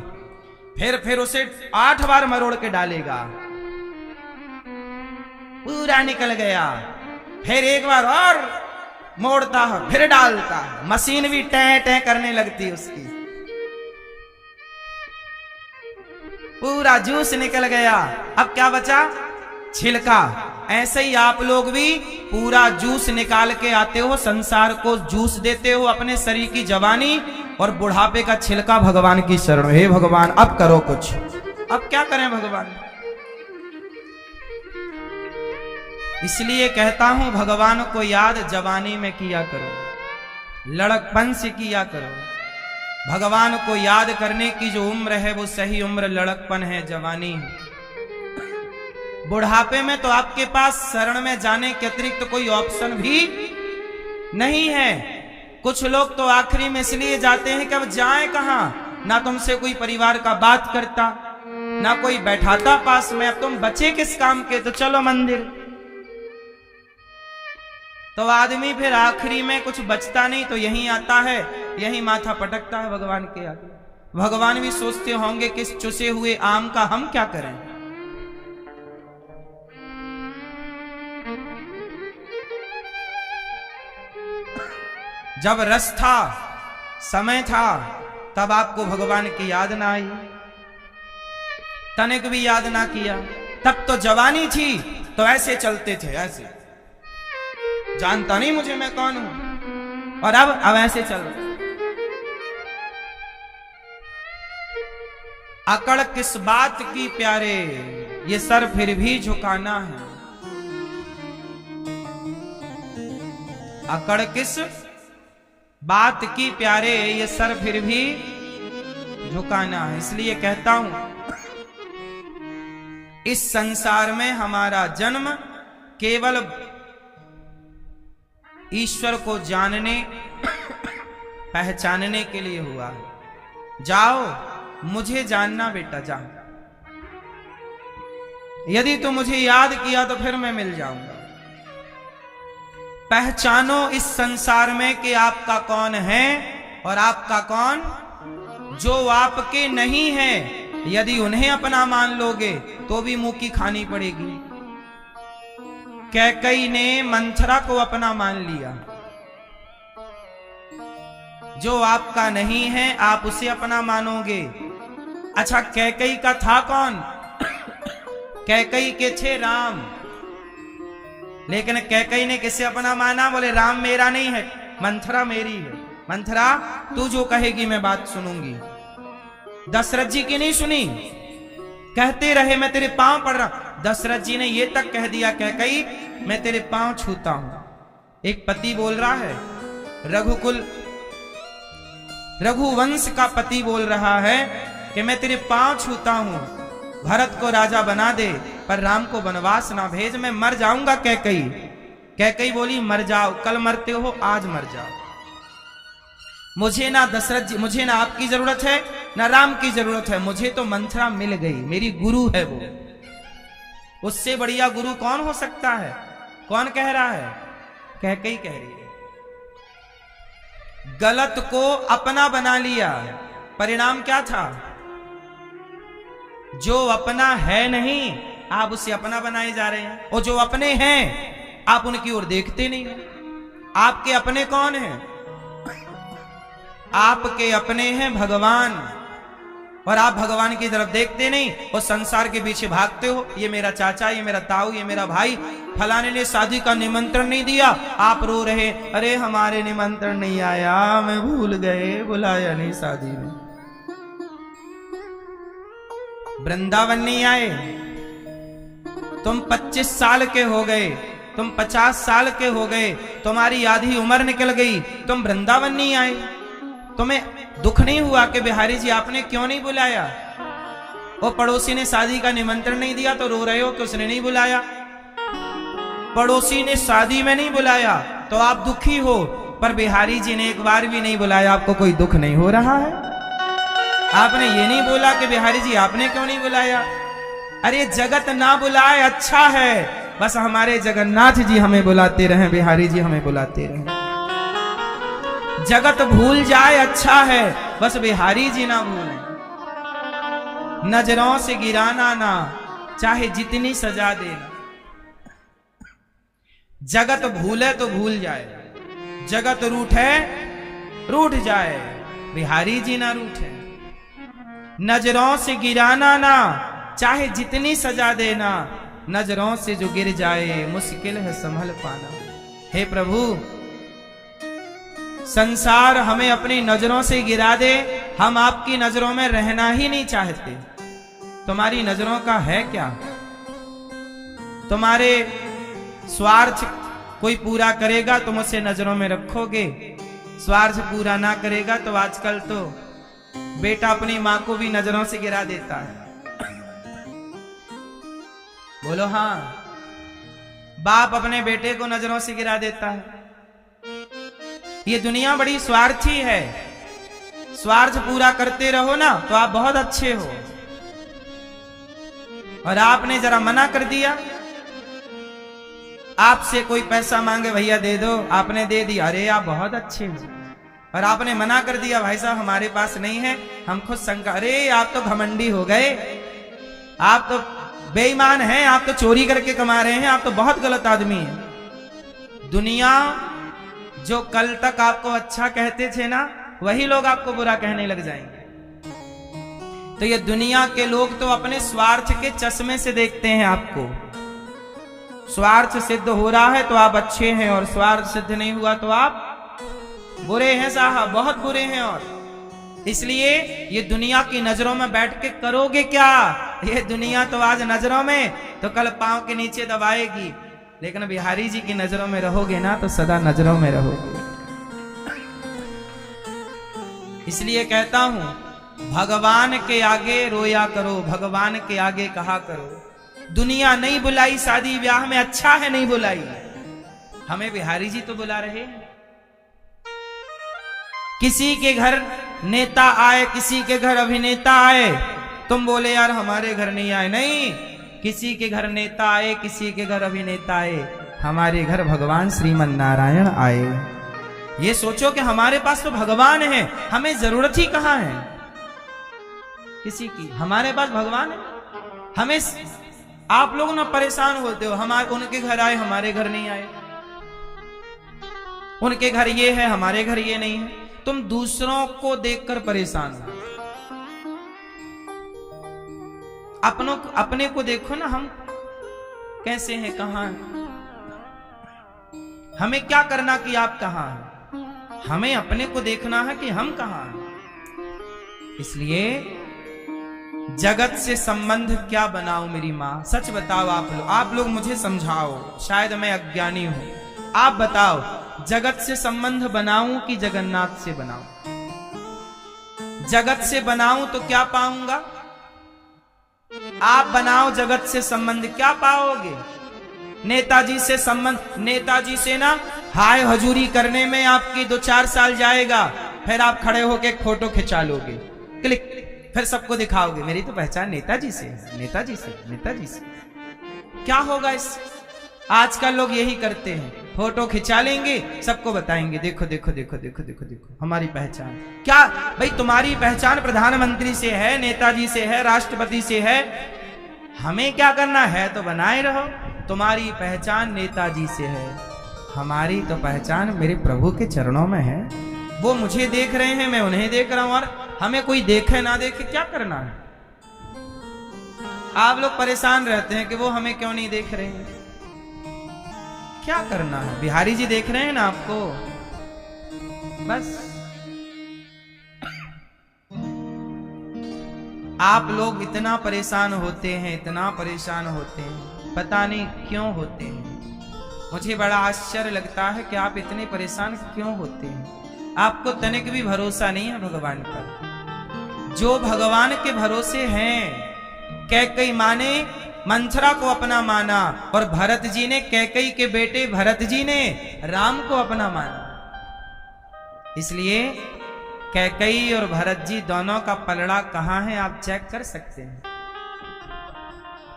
Speaker 1: फिर उसे 8 बार मरोड़ के डालेगा, पूरा निकल गया। फिर एक बार और मोड़ता है, फिर डालता है, मशीन भी टें टें करने लगती है उसकी, पूरा जूस निकल गया। अब क्या बचा? छिलका। ऐसे ही आप लोग भी पूरा जूस निकाल के आते हो, संसार को जूस देते हो, अपने शरीर की जवानी और बुढ़ापे का छिलका भगवान की शरण। हे भगवान अब करो कुछ। अब क्या करें भगवान? इसलिए कहता हूं भगवान को याद जवानी में किया करो, लड़कपन से किया करो। भगवान को याद करने की जो उम्र है वो सही उम्र लड़कपन है, जवानी। बुढ़ापे में तो आपके पास शरण में जाने के अतिरिक्त कोई ऑप्शन भी नहीं है। कुछ लोग तो आखिरी में इसलिए जाते हैं कि अब जाएं कहां, ना तुमसे कोई परिवार का बात करता, ना कोई बैठाता पास में, अब तुम बचे किस काम के, तो चलो मंदिर। तो आदमी फिर आखिरी में कुछ बचता नहीं, तो यहीं आता है, यहीं माथा पटकता है भगवान के आगे। भगवान भी सोचते होंगे कि इस चुसे हुए आम का हम क्या करें। जब रस था, समय था, तब आपको भगवान की याद ना आई, तनिक भी याद ना किया। तब तो जवानी थी तो ऐसे चलते थे, ऐसे जानता नहीं मुझे मैं कौन हूं, और अब ऐसे चल रहे। अकड़ किस बात की प्यारे, ये सर फिर भी झुकाना है। अकड़ किस बात की प्यारे, ये सर फिर भी झुकाना है। इसलिए कहता हूं इस संसार में हमारा जन्म केवल ईश्वर को जानने पहचानने के लिए हुआ है। जाओ मुझे जानना बेटा, जाओ। यदि तुम मुझे याद किया तो फिर मैं मिल जाऊंगा। पहचानो इस संसार में कि आपका कौन है और आपका कौन। जो आपके नहीं है, यदि उन्हें अपना मान लोगे तो भी मुंह की खानी पड़ेगी। कैकई ने मंथरा को अपना मान लिया। जो आपका नहीं है आप उसे अपना मानोगे। अच्छा, कैकई का था कौन? कैकई के थे राम, लेकिन कैकई ने किसे अपना माना? बोले राम मेरा नहीं है, मंथरा मेरी है। मंथरा तू जो कहेगी मैं बात सुनूंगी। दशरथ जी की नहीं सुनी, कहते रहे मैं तेरे पांव पड़ रहा। दशरथ जी ने ये तक कह दिया कैकई मैं तेरे पांव छूता हूं। एक पति बोल रहा है, रघुवंश का पति बोल रहा है कि मैं तेरे पांव छूता हूं, भरत को राजा बना दे पर राम को वनवास ना भेज, मैं मर जाऊंगा। कैकई कैकई बोली मर जाओ, कल मरते हो आज मर जाओ। मुझे ना दशरथ जी, मुझे ना आपकी जरूरत है ना राम की जरूरत है, मुझे तो मंथरा मिल गई, मेरी गुरु है वो। उससे बढ़िया गुरु कौन हो सकता है? कौन कह रहा है? कैकई कह रही है। गलत को अपना बना लिया, परिणाम क्या था? जो अपना है नहीं आप उसे अपना बनाए जा रहे हैं, और जो अपने हैं आप उनकी ओर देखते नहीं हो। आपके अपने कौन हैं? आपके अपने हैं भगवान, और आप भगवान की तरफ देखते नहीं और संसार के पीछे भागते हो। ये मेरा चाचा, ये मेरा ताऊ, ये मेरा भाई, फलाने ने शादी का निमंत्रण नहीं दिया, आप रो रहे अरे हमारे निमंत्रण नहीं आया, मैं भूल गए, बुलाया नहीं शादी में। वृंदावन नहीं आए? तुम 25 साल के हो गए, तुम 50 साल के हो गए, तुम्हारी आधी उम्र निकल गई, तुम वृंदावन नहीं आए? तुम्हें दुख नहीं हुआ कि बिहारी जी आपने क्यों नहीं बुलाया? वो पड़ोसी ने शादी का निमंत्रण नहीं दिया तो रो रहे हो कि उसने नहीं बुलाया। पड़ोसी ने शादी में नहीं बुलाया तो आप दुखी हो, पर बिहारी जी ने एक बार भी नहीं बुलाया, आपको कोई दुख नहीं हो रहा है? आपने ये नहीं बोला कि बिहारी जी आपने क्यों नहीं बुलाया? अरे जगत ना बुलाए अच्छा है, बस हमारे जगन्नाथ जी हमें बुलाते रहे, बिहारी जी हमें बुलाते रहे। जगत भूल जाए अच्छा है, बस बिहारी जी ना भूलें। नजरों से गिराना ना, चाहे जितनी सजा देना। जगत भूले तो भूल जाए, जगत रूठे रूठ जाए, बिहारी जी ना रूठे। नजरों से गिराना ना, चाहे जितनी सजा देना, नजरों से जो गिर जाए मुश्किल है संभल पाना। हे प्रभु, संसार हमें अपनी नजरों से गिरा दे, हम आपकी नजरों में रहना ही नहीं चाहते। तुम्हारी नजरों का है क्या? तुम्हारे स्वार्थ कोई पूरा करेगा तुम उसे नजरों में रखोगे, स्वार्थ पूरा ना करेगा तो आजकल तो बेटा अपनी मां को भी नजरों से गिरा देता है। बोलो हाँ, बाप अपने बेटे को नजरों से गिरा देता है। ये दुनिया बड़ी स्वार्थी है। स्वार्थ पूरा करते रहो ना तो आप बहुत अच्छे हो, और आपने जरा मना कर दिया, आपसे कोई पैसा मांगे भैया दे दो, आपने दे दिया, अरे आप बहुत अच्छे हो। और आपने मना कर दिया भाई साहब हमारे पास नहीं है, हम खुद शंका, अरे आप तो घमंडी हो गए, आप तो बेईमान हैं, आप तो चोरी करके कमा रहे हैं, आप तो बहुत गलत आदमी हैं। दुनिया जो कल तक आपको अच्छा कहते थे ना, वही लोग आपको बुरा कहने लग जाएंगे। तो ये दुनिया के लोग तो अपने स्वार्थ के चश्मे से देखते हैं आपको। स्वार्थ सिद्ध हो रहा है तो आप अच्छे हैं, और स्वार्थ सिद्ध नहीं हुआ तो आप बुरे हैं साहब, बहुत बुरे हैं। और इसलिए ये दुनिया की नजरों में बैठ के करोगे क्या? ये दुनिया तो आज नजरों में तो कल पांव के नीचे दबाएगी, लेकिन बिहारी जी की नजरों में रहोगे ना तो सदा नजरों में रहोगे। इसलिए कहता हूं, भगवान के आगे रोया करो, भगवान के आगे कहा करो। दुनिया नहीं बुलाई शादी ब्याह में, अच्छा है नहीं बुलाई, हमें बिहारी जी तो बुला रहे हैं। किसी के घर नेता आए, किसी के घर अभिनेता आए, तुम बोले यार हमारे घर नहीं आए, नहीं, किसी के घर नेता आए, किसी के घर अभिनेता आए, हमारे घर भगवान श्रीमन नारायण आए। ये सोचो कि हमारे पास तो भगवान है, हमें जरूरत ही कहां है किसी की, हमारे पास भगवान है। हमें आप लोग ना परेशान होते हो, हमारे उनके घर आए हमारे घर नहीं आए, उनके घर ये है हमारे घर ये नहीं है। तुम दूसरों को देखकर परेशान हो, अपने को देखो ना, हम कैसे हैं, कहां हैं। हमें क्या करना कि आप कहां हैं, हमें अपने को देखना है कि हम कहां हैं। इसलिए जगत से संबंध क्या बनाओ मेरी मां, सच बताओ आप लोग मुझे समझाओ, शायद मैं अज्ञानी हूं। आप बताओ, जगत से संबंध बनाऊं कि जगन्नाथ से बनाऊं? जगत से बनाऊं तो क्या पाऊंगा? आप बनाओ जगत से संबंध, क्या पाओगे? नेताजी से संबंध, नेताजी से ना हाय हजूरी करने में आपकी 2-4 साल जाएगा, फिर आप खड़े होके एक फोटो खिंचा लोगे, क्लिक, फिर सबको दिखाओगे मेरी तो पहचान नेताजी से, नेताजी से, नेताजी से। क्या होगा इस? आजकल लोग यही करते हैं, फोटो खिंचा लेंगे, सबको बताएंगे, देखो देखो देखो देखो देखो देखो हमारी पहचान। क्या भाई तुम्हारी पहचान प्रधानमंत्री से है, नेताजी से है, राष्ट्रपति से है, हमें क्या करना है? तो बनाए रहो। तुम्हारी पहचान नेताजी से है, हमारी तो पहचान मेरे प्रभु के चरणों में है। वो मुझे देख रहे हैं, मैं उन्हें देख रहा हूं, और हमें कोई देखे ना देखे क्या करना है? आप लोग परेशान रहते हैं कि वो हमें क्यों नहीं देख रहे हैं, क्या करना है? बिहारी जी देख रहे हैं ना आपको, बस। आप लोग इतना परेशान होते हैं, इतना परेशान होते हैं, पता नहीं क्यों होते हैं। मुझे बड़ा आश्चर्य लगता है कि आप इतने परेशान क्यों होते हैं। आपको तनिक भी भरोसा नहीं है भगवान पर। जो भगवान के भरोसे हैं, कैकेयी माँ ने मंथरा को अपना माना और भरत जी ने, कैकेयी के बेटे भरत जी ने राम को अपना माना। इसलिए कैकेयी और भरत जी दोनों का पलड़ा कहां है आप चेक कर सकते हैं।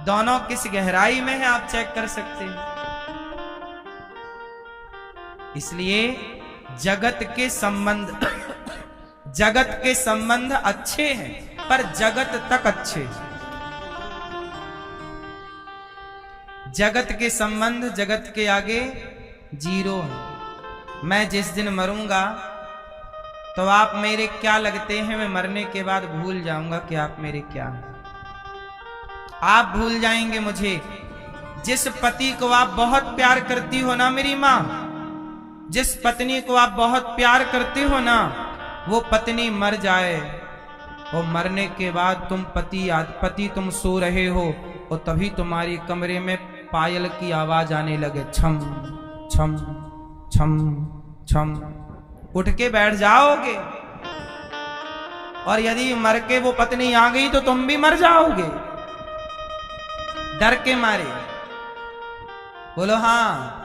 Speaker 1: दोनों किस गहराई में है आप चेक कर सकते हैं। इसलिए जगत के संबंध अच्छे हैं, पर जगत तक अच्छे हैं। जगत के संबंध जगत के आगे जीरो है। मैं जिस दिन मरूंगा तो आप मेरे क्या लगते हैं, मैं मरने के बाद भूल जाऊंगा कि आप मेरे क्या हैं। आप भूल जाएंगे मुझे। जिस पति को आप बहुत प्यार करती हो ना मेरी माँ, जिस पत्नी को आप बहुत प्यार करते हो ना, वो पत्नी मर जाए और मरने के बाद पति तुम सो रहे हो और तभी तुम्हारी कमरे में पायल की आवाज आने लगे, छम छम छम छम, उठ के बैठ जाओगे। और यदि मर के वो पत्नी आ गई तो तुम भी मर जाओगे डर के मारे। बोलो हाँ।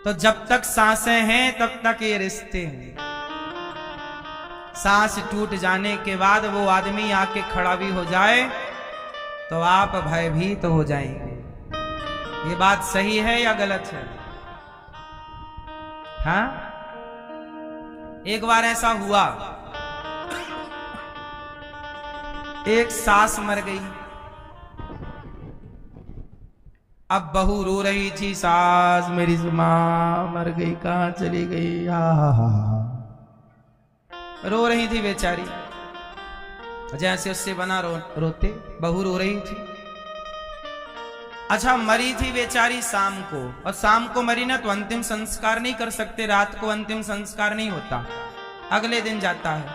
Speaker 1: तो जब तक सांसें हैं तब तक ये रिश्ते हैं। सांस टूट जाने के बाद वो आदमी आके खड़ा भी हो जाए तो आप भयभीत हो जाएंगे। ये बात सही है या गलत है? हाँ, एक बार ऐसा हुआ, एक सास मर गई। अब बहू रो रही थी, सास मेरी मां मर गई, कहां चली गई, रो रही थी बेचारी। जैसे उससे बना रोते बहू रो रही थी। अच्छा, मरी थी बेचारी शाम को, और शाम को मरी ना तो अंतिम संस्कार नहीं कर सकते। रात को अंतिम संस्कार नहीं होता, अगले दिन जाता है।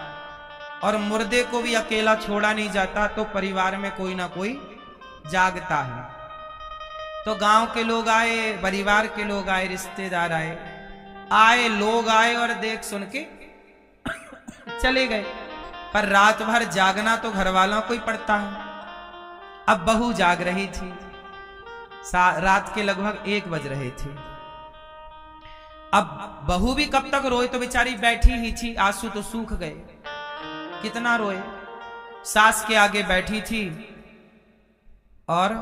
Speaker 1: और मुर्दे को भी अकेला छोड़ा नहीं जाता, तो परिवार में कोई ना कोई जागता है। तो गांव के लोग आए, परिवार के लोग आए, रिश्तेदार आए, लोग आए और देख सुन के चले गए। पर रात भर जागना तो घर वालों को ही पड़ता है। अब बहू जाग रही थी। रात के लगभग 1 बज रहे थे। अब बहू भी कब तक रोए, तो बेचारी बैठी ही थी, आंसू तो सूख गए, कितना रोए। सास के आगे बैठी थी और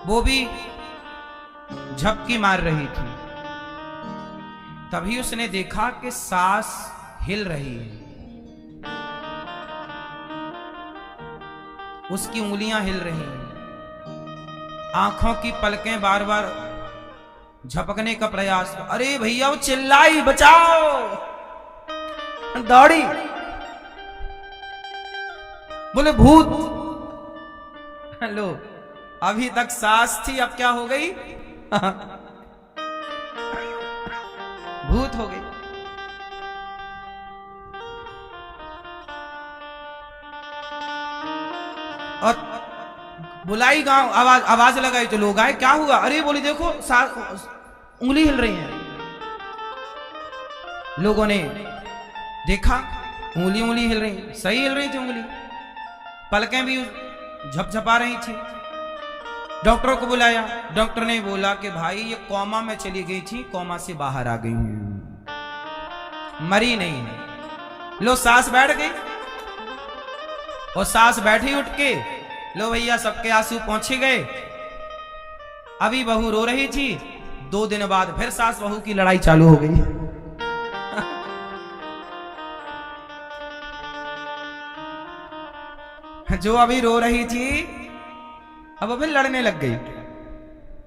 Speaker 1: वो भी झपकी मार रही थी। तभी उसने देखा कि सास हिल रही है, उसकी उंगलियां हिल रही हैं, आंखों की पलकें बार बार झपकने का प्रयास। अरे भैया, वो चिल्लाई, बचाओ, दौड़ी, बोले भूत। लो, अभी तक सास थी, अब क्या हो गई? भूत हो गई। और बुलाई, गांव आवाज लगाई तो लोग आए, क्या हुआ? अरे बोली देखो, उंगली हिल रही है। लोगों ने देखा, उंगली हिल रही, सही हिल रही थी उंगली, पलकें भी झपझपा रही थी। डॉक्टर को बुलाया। डॉक्टर ने बोला कि भाई ये कोमा में चली गई थी, कोमा से बाहर आ गई, मरी नहीं है। लो, सास बैठ गई, और सास बैठी उठ के, लो भैया, सबके आंसू पहुंचे गए। अभी बहू रो रही थी, 2 दिन बाद फिर सास बहू की लड़ाई चालू हो गई। जो अभी रो रही थी अब अभी लड़ने लग गई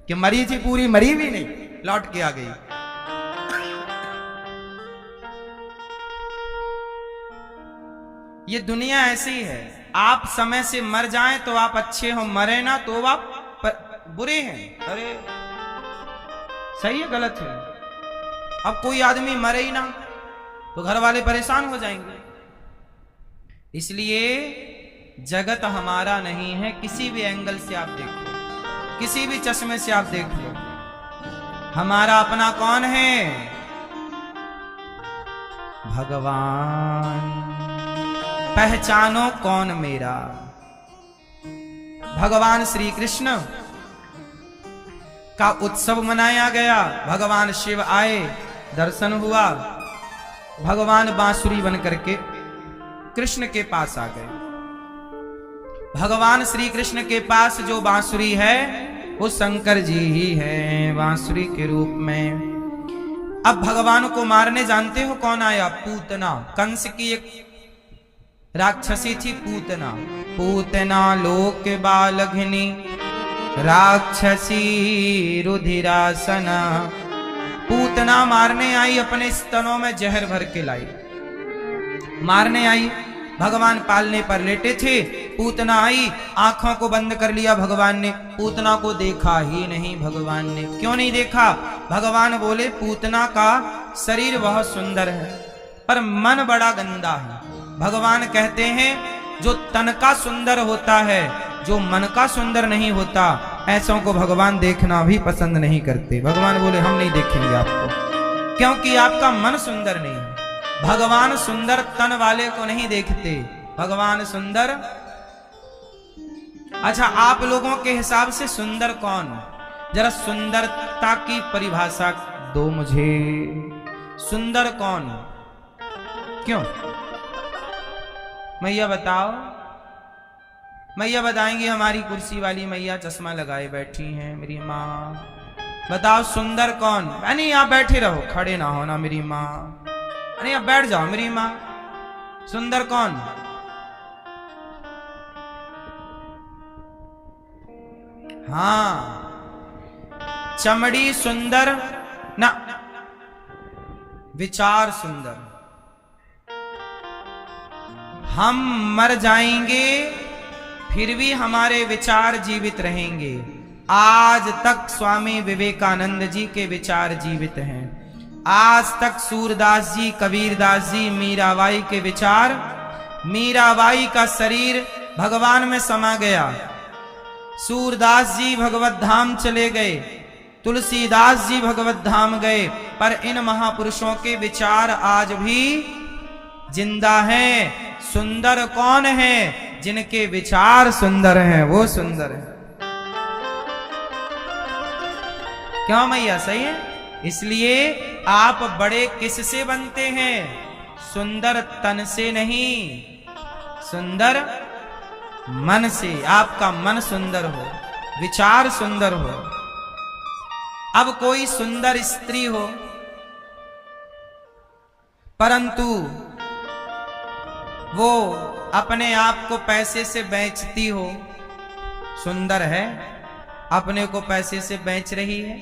Speaker 1: कि मरी थी पूरी, मरी भी नहीं, लौट के आ गई। ये दुनिया ऐसी है, आप समय से मर जाएं तो आप अच्छे हो, मरे ना तो आप बुरे हैं। अरे सही है गलत है? अब कोई आदमी मरे ही ना तो घर वाले परेशान हो जाएंगे। इसलिए जगत हमारा नहीं है, किसी भी एंगल से आप देखो, किसी भी चश्मे से आप देख लो, हमारा अपना कौन है? भगवान। पहचानो कौन मेरा? भगवान श्री कृष्ण का उत्सव मनाया गया, भगवान शिव आए, दर्शन हुआ, भगवान बांसुरी बन करके कृष्ण के पास आ गए। भगवान श्री कृष्ण के पास जो बांसुरी है वो शंकर जी ही है बांसुरी के रूप में। अब भगवान को मारने जानते हो कौन आया? पूतना। कंस की एक राक्षसी थी पूतना। पूतना लोक बालघिनी राक्षसी रुधिरासना। पूतना मारने आई, अपने स्तनों में जहर भर के लाई, मारने आई। भगवान पालने पर लेटे थे, पूतना आई, आंखों को बंद कर लिया भगवान ने, पूतना को देखा ही नहीं भगवान ने। क्यों नहीं देखा? भगवान बोले पूतना का शरीर बहुत सुंदर है पर मन बड़ा गंदा है। भगवान कहते हैं जो तन का सुंदर होता है, जो मन का सुंदर नहीं होता, ऐसों को भगवान देखना भी पसंद नहीं करते। भगवान बोले हम नहीं देखेंगे आपको, क्योंकि आपका मन सुंदर नहीं है। भगवान सुंदर तन वाले को नहीं देखते, भगवान सुंदर। अच्छा, आप लोगों के हिसाब से सुंदर कौन? जरा सुंदरता की परिभाषा दो मुझे। सुंदर कौन? क्यों? मैया बताओ। मैया बताएंगी, हमारी कुर्सी वाली मैया चश्मा लगाए बैठी हैं, मेरी माँ। बताओ सुंदर कौन? नहीं आप बैठे रहो, खड़े ना हो ना मेरी माँ। नहीं आप बैठ जाओ मेरी माँ। सुंदर कौन? हाँ, चमड़ी सुंदर ना, विचार सुंदर। हम मर जाएंगे फिर भी हमारे विचार जीवित रहेंगे। आज तक स्वामी विवेकानंद जी के विचार जीवित हैं। आज तक सूरदास जी, कबीरदास जी, मीराबाई के विचार। मीराबाई का शरीर भगवान में समा गया। सूरदास जी भगवत धाम चले गए, तुलसीदास जी भगवत धाम गए, पर इन महापुरुषों के विचार आज भी जिंदा हैं। सुंदर कौन है? जिनके विचार सुंदर हैं वो सुंदर है। क्यों मैया? सही है। इसलिए आप बड़े किससे बनते हैं? सुंदर तन से नहीं, सुंदर मन से। आपका मन सुंदर हो, विचार सुंदर हो। अब कोई सुंदर स्त्री हो परंतु वो अपने आप को पैसे से बेचती हो, सुंदर है, अपने को पैसे से बेच रही है,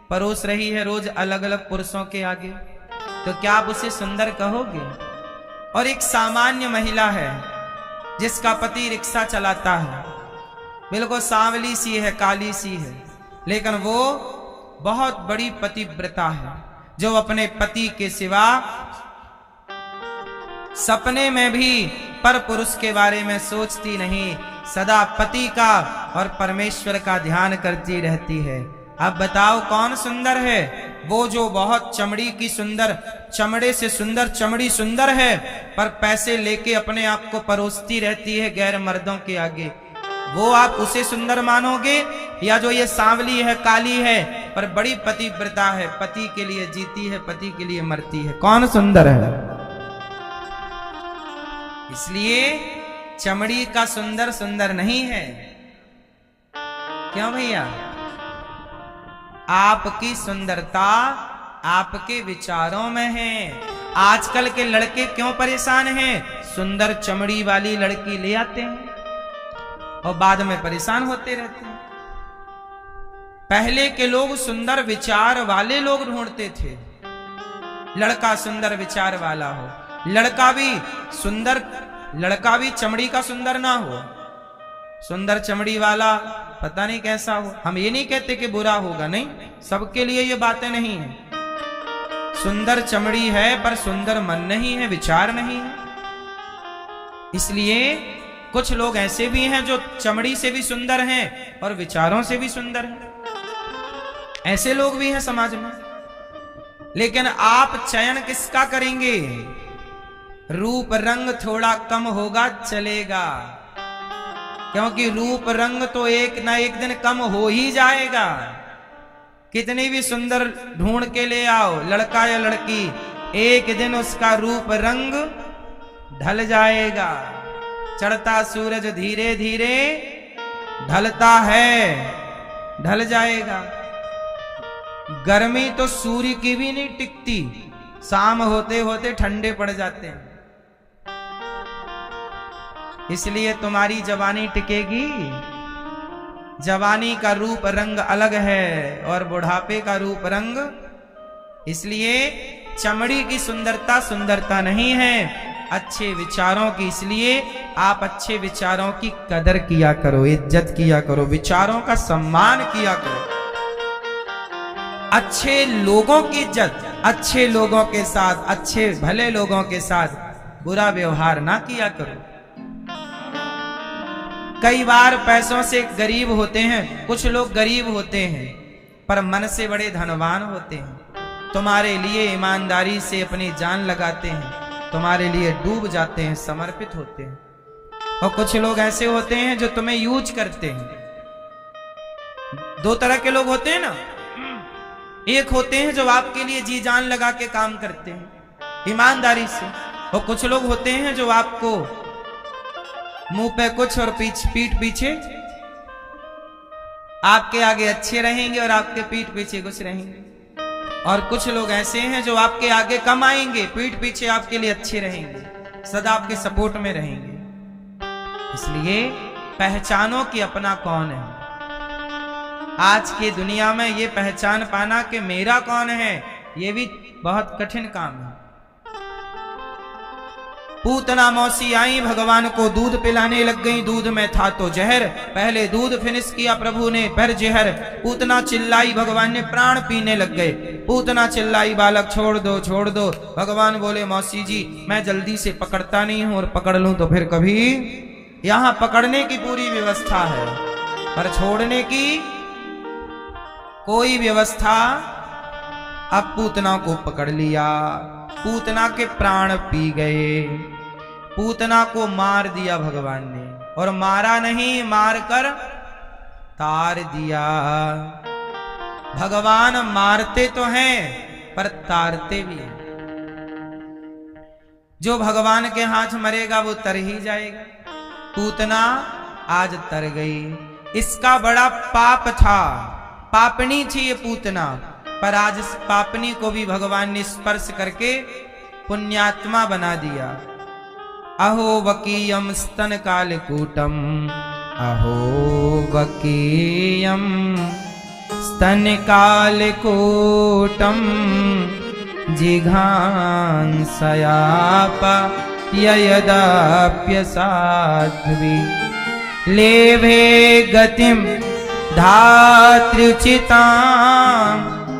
Speaker 1: परोस रही है रोज अलग अलग पुरुषों के आगे, तो क्या आप उसे सुंदर कहोगे? और एक सामान्य महिला है जिसका पति रिक्शा चलाता है, बिल्कुल सांवली सी है, काली सी है, लेकिन वो बहुत बड़ी पतिव्रता है, जो अपने पति के सिवा सपने में भी पर पुरुष के बारे में सोचती नहीं, सदा पति का और परमेश्वर का ध्यान करती रहती है। अब बताओ कौन सुंदर है? वो जो बहुत चमड़ी की सुंदर, चमड़े से सुंदर, चमड़ी सुंदर है पर पैसे लेके अपने आप को परोसती रहती है गैर मर्दों के आगे, वो आप उसे सुंदर मानोगे? या जो ये सांवली है, काली है पर बड़ी पतिव्रता है, पति के लिए जीती है, पति के लिए मरती है, कौन सुंदर है? इसलिए चमड़ी का सुंदर सुंदर नहीं है। क्यों भैया? आपकी सुंदरता आपके विचारों में है। आजकल के लड़के क्यों परेशान हैं? सुंदर चमड़ी वाली लड़की ले आते हैं और बाद में परेशान होते रहते हैं। पहले के लोग सुंदर विचार वाले लोग ढूंढते थे, लड़का सुंदर विचार वाला हो, लड़का भी सुंदर, लड़का भी चमड़ी का सुंदर ना हो, सुंदर चमड़ी वाला पता नहीं कैसा हो। हम ये नहीं कहते कि बुरा होगा, नहीं, सबके लिए ये बातें नहीं है। सुंदर चमड़ी है पर सुंदर मन नहीं है, विचार नहीं है। इसलिए कुछ लोग ऐसे भी हैं जो चमड़ी से भी सुंदर हैं और विचारों से भी सुंदर हैं। ऐसे लोग भी हैं समाज में। लेकिन आप चयन किसका करेंगे? रूप रंग थोड़ा कम होगा चलेगा, क्योंकि रूप रंग तो एक ना एक दिन कम हो ही जाएगा। कितनी भी सुंदर ढूंढ के ले आओ, लड़का या लड़की, एक दिन उसका रूप रंग ढल जाएगा। चढ़ता सूरज धीरे धीरे ढलता है, ढल जाएगा। गर्मी तो सूर्य की भी नहीं टिकती, शाम होते होते ठंडे पड़ जाते हैं। इसलिए तुम्हारी जवानी टिकेगी? जवानी का रूप रंग अलग है और बुढ़ापे का रूप रंग। इसलिए चमड़ी की सुंदरता सुंदरता नहीं है, अच्छे विचारों की। इसलिए आप अच्छे विचारों की कदर किया करो, इज्जत किया करो, विचारों का सम्मान किया करो। अच्छे लोगों की इज्जत, अच्छे लोगों के साथ, अच्छे भले लोगों के साथ बुरा व्यवहार ना किया करो। कई बार पैसों से गरीब होते हैं, कुछ लोग गरीब होते हैं पर मन से बड़े धनवान होते हैं। तुम्हारे लिए ईमानदारी से अपनी जान लगाते हैं, तुम्हारे लिए डूब जाते हैं, समर्पित होते हैं। और कुछ लोग ऐसे होते हैं जो तुम्हें यूज करते हैं। दो तरह के लोग होते हैं ना, एक होते हैं जो आपके लिए जी जान लगा के काम करते हैं ईमानदारी से, और कुछ लोग होते हैं जो आपको मुंह पे कुछ और पीठ पीछे, आपके आगे अच्छे रहेंगे और आपके पीठ पीछे कुछ रहेंगे। और कुछ लोग ऐसे हैं जो आपके आगे कम आएंगे, पीठ पीछे आपके लिए अच्छे रहेंगे, सदा आपके सपोर्ट में रहेंगे। इसलिए पहचानो कि अपना कौन है। आज की दुनिया में ये पहचान पाना कि मेरा कौन है, ये भी बहुत कठिन काम है। पूतना मौसी आई, भगवान को दूध पिलाने लग गई। दूध में था तो जहर, पहले दूध फिनिश किया प्रभु ने, फिर जहर। पूतना चिल्लाई, भगवान ने प्राण पीने लग गए। पूतना चिल्लाई, बालक छोड़ दो छोड़ दो। भगवान बोले, मौसी जी मैं जल्दी से पकड़ता नहीं हूं, और पकड़ लूं तो फिर कभी। यहां पकड़ने की पूरी व्यवस्था है पर छोड़ने की कोई व्यवस्था। अब पूतना को पकड़ लिया, पूतना के प्राण पी गए, पूतना को मार दिया भगवान ने। और मारा नहीं, मार कर तार दिया। भगवान मारते तो हैं पर तारते भी हैं। जो भगवान के हाथ मरेगा वो तर ही जाएगा। पूतना आज तर गई। इसका बड़ा पाप था, पापनी थी ये पूतना, पर आज इस पापनी को भी भगवान ने स्पर्श करके पुण्यात्मा बना दिया। अहो वकीयम स्तन कालकूटम, अहो वकीयम स्तन कालकूटम, जिघांसयाप ययदाप्यसाध्वी, लेभे गतिम धात्र्युचितां,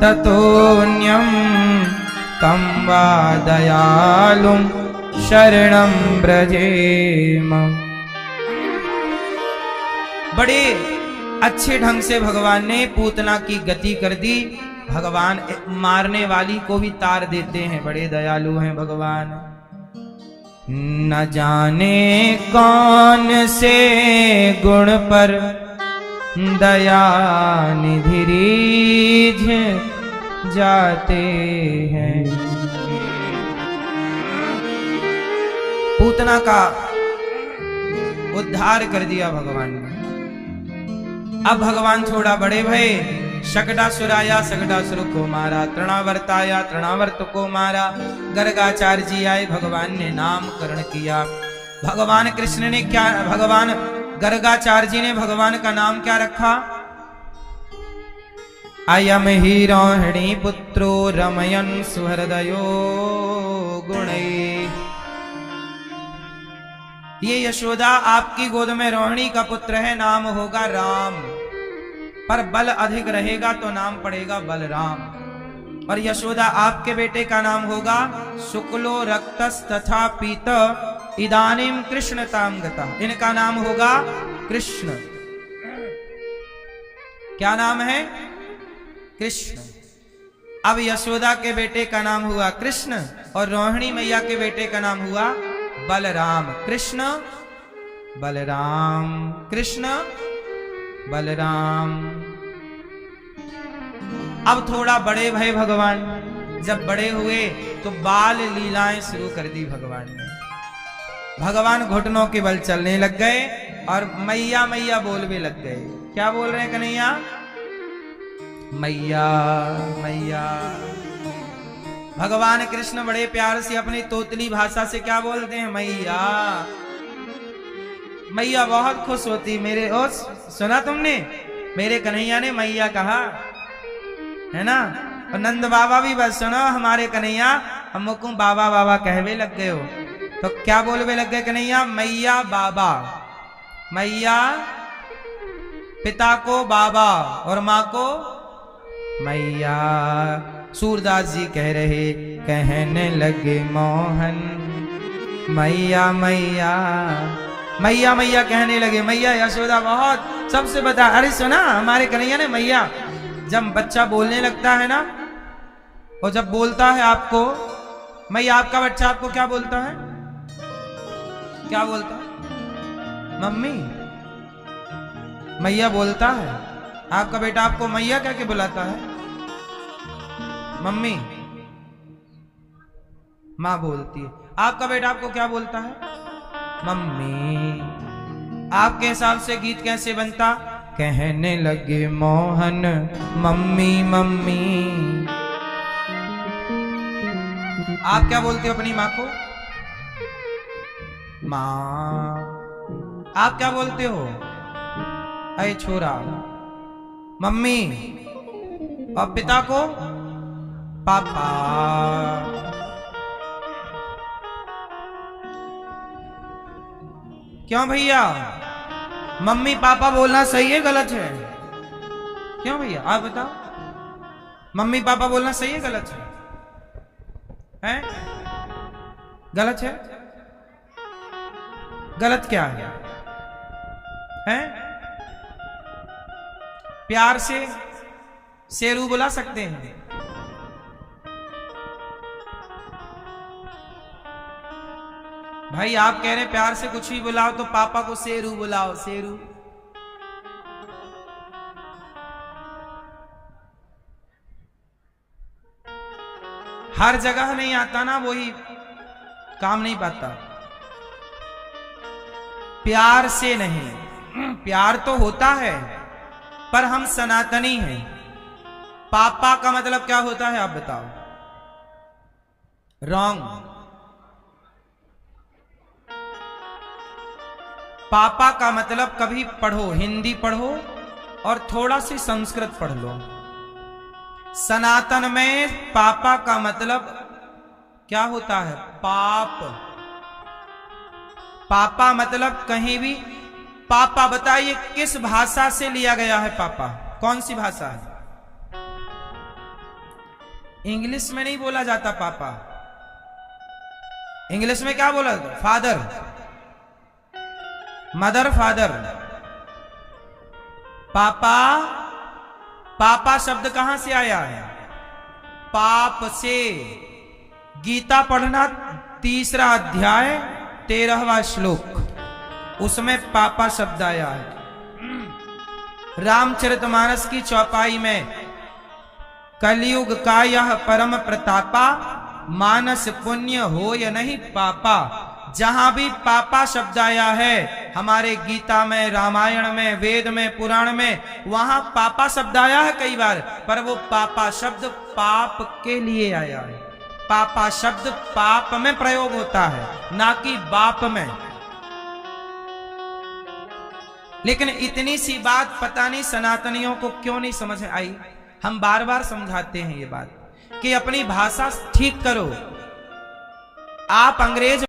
Speaker 1: ततोऽन्यं कं वा दयालुं शरणं व्रजेम। बड़े अच्छे ढंग से भगवान ने पूतना की गति कर दी। भगवान मारने वाली को भी तार देते हैं, बड़े दयालु हैं भगवान। न जाने कौन से गुण पर दया निधि रीझ जाते हैं। पूतना का उद्धार कर दिया भगवान ने। अब भगवान थोड़ा बड़े भये। शकटासुर आया, शकटासुर को मारा। तृणावर्त आया, तृणावर्त को मारा। गर्गाचार्य जी आए, भगवान ने नामकरण किया। भगवान कृष्ण ने क्या, भगवान गर्गाचार्य जी ने भगवान का नाम क्या रखा? अयम ही रोहिणी पुत्रो रमयन सुहृदयो गुणैः। ये यशोदा आपकी गोद में रोहिणी का पुत्र है, नाम होगा राम। पर बल अधिक रहेगा तो नाम पड़ेगा बलराम। और यशोदा आपके बेटे का नाम होगा शुक्लो रक्तस तथा पीत इदानीम कृष्ण ताम गता, इनका नाम होगा कृष्ण। क्या नाम है? कृष्ण। अब यशोदा के बेटे का नाम हुआ कृष्ण और रोहिणी मैया के बेटे का नाम हुआ बलराम। कृष्ण बलराम, कृष्ण बलराम। अब थोड़ा बड़े भय भगवान, जब बड़े हुए तो बाल लीलाएं शुरू कर दी भगवान ने। भगवान घुटनों के बल चलने लग गए और मैया मैया बोल भी लग गए। क्या बोल रहे हैं कन्हैया? मैया मैया। भगवान कृष्ण बड़े प्यार से अपनी तोतली भाषा से क्या बोलते हैं? मैया। मैया बहुत खुश होती। मेरे ओ सुना तुमने, मेरे कन्हैया ने मैया कहा है ना। और नंद बाबा भी बस सुनो, हमारे कन्हैया हमको बाबा बाबा कहवे लग गए हो। तो क्या बोलवे लग गए कन्हैया? मैया बाबा। मैया पिता को बाबा और माँ को मैया। सूरदास जी कह रहे, कहने लगे मोहन मैया मैया। मैया मैया कहने लगे। मैया यशोदा बहुत सबसे बता, अरे सुना हमारे कन्हैया ने मैया। जब बच्चा बोलने लगता है ना, और जब बोलता है आपको, मैया आपका बच्चा आपको क्या बोलता है? क्या बोलता है? मम्मी। मैया बोलता है। आपका बेटा आपको मैया कह के बुलाता है? मम्मी। माँ बोलती है। आपका बेटा आपको क्या बोलता है? मम्मी। आपके हिसाब से गीत कैसे बनता? कहने लगे मोहन मम्मी मम्मी। आप क्या बोलते हो अपनी माँ को? माँ। आप क्या बोलते हो? अरे छोरा। मम्मी। और पिता को? पापा। क्यों भैया? मम्मी पापा बोलना सही है गलत है? क्यों भैया आप बताओ। मम्मी पापा बोलना सही है गलत है? हैं? गलत है? गलत क्या है? हैं? प्यार से शेरू बुला सकते हैं। भाई आप कह रहे हैं प्यार से कुछ भी बुलाओ, तो पापा को शेरू बुलाओ। शेरू हर जगह नहीं आता ना, वही काम नहीं पाता। प्यार से नहीं, प्यार तो होता है पर हम सनातनी हैं। पापा का मतलब क्या होता है आप बताओ? रॉन्ग। पापा का मतलब कभी पढ़ो, हिंदी पढ़ो और थोड़ा सी संस्कृत पढ़ लो। सनातन में पापा का मतलब क्या होता है? पाप। पापा मतलब कहीं भी। पापा बताइए किस भाषा से लिया गया है? पापा कौन सी भाषा है? इंग्लिश में नहीं बोला जाता पापा। इंग्लिश में क्या बोला? Father, mother, father. पापा, पापा शब्द कहां से आया है? पाप से। गीता पढ़ना 3रा अध्याय 13वां श्लोक, उसमें पापा शब्द आया है। रामचरितमानस की चौपाई में कलयुग का यह परम प्रतापा, मानस पुण्य हो या नहीं पापा। जहां भी पापा शब्द आया है हमारे गीता में, रामायण में, वेद में, पुराण में, वहां पापा शब्द आया है कई बार, पर वो पापा शब्द पाप के लिए आया है। पापा शब्द पाप में प्रयोग होता है, ना कि बाप में। लेकिन इतनी सी बात पता नहीं सनातनियों को क्यों नहीं समझ आई। हम बार बार समझाते हैं ये बात कि अपनी भाषा ठीक करो। आप अंग्रेज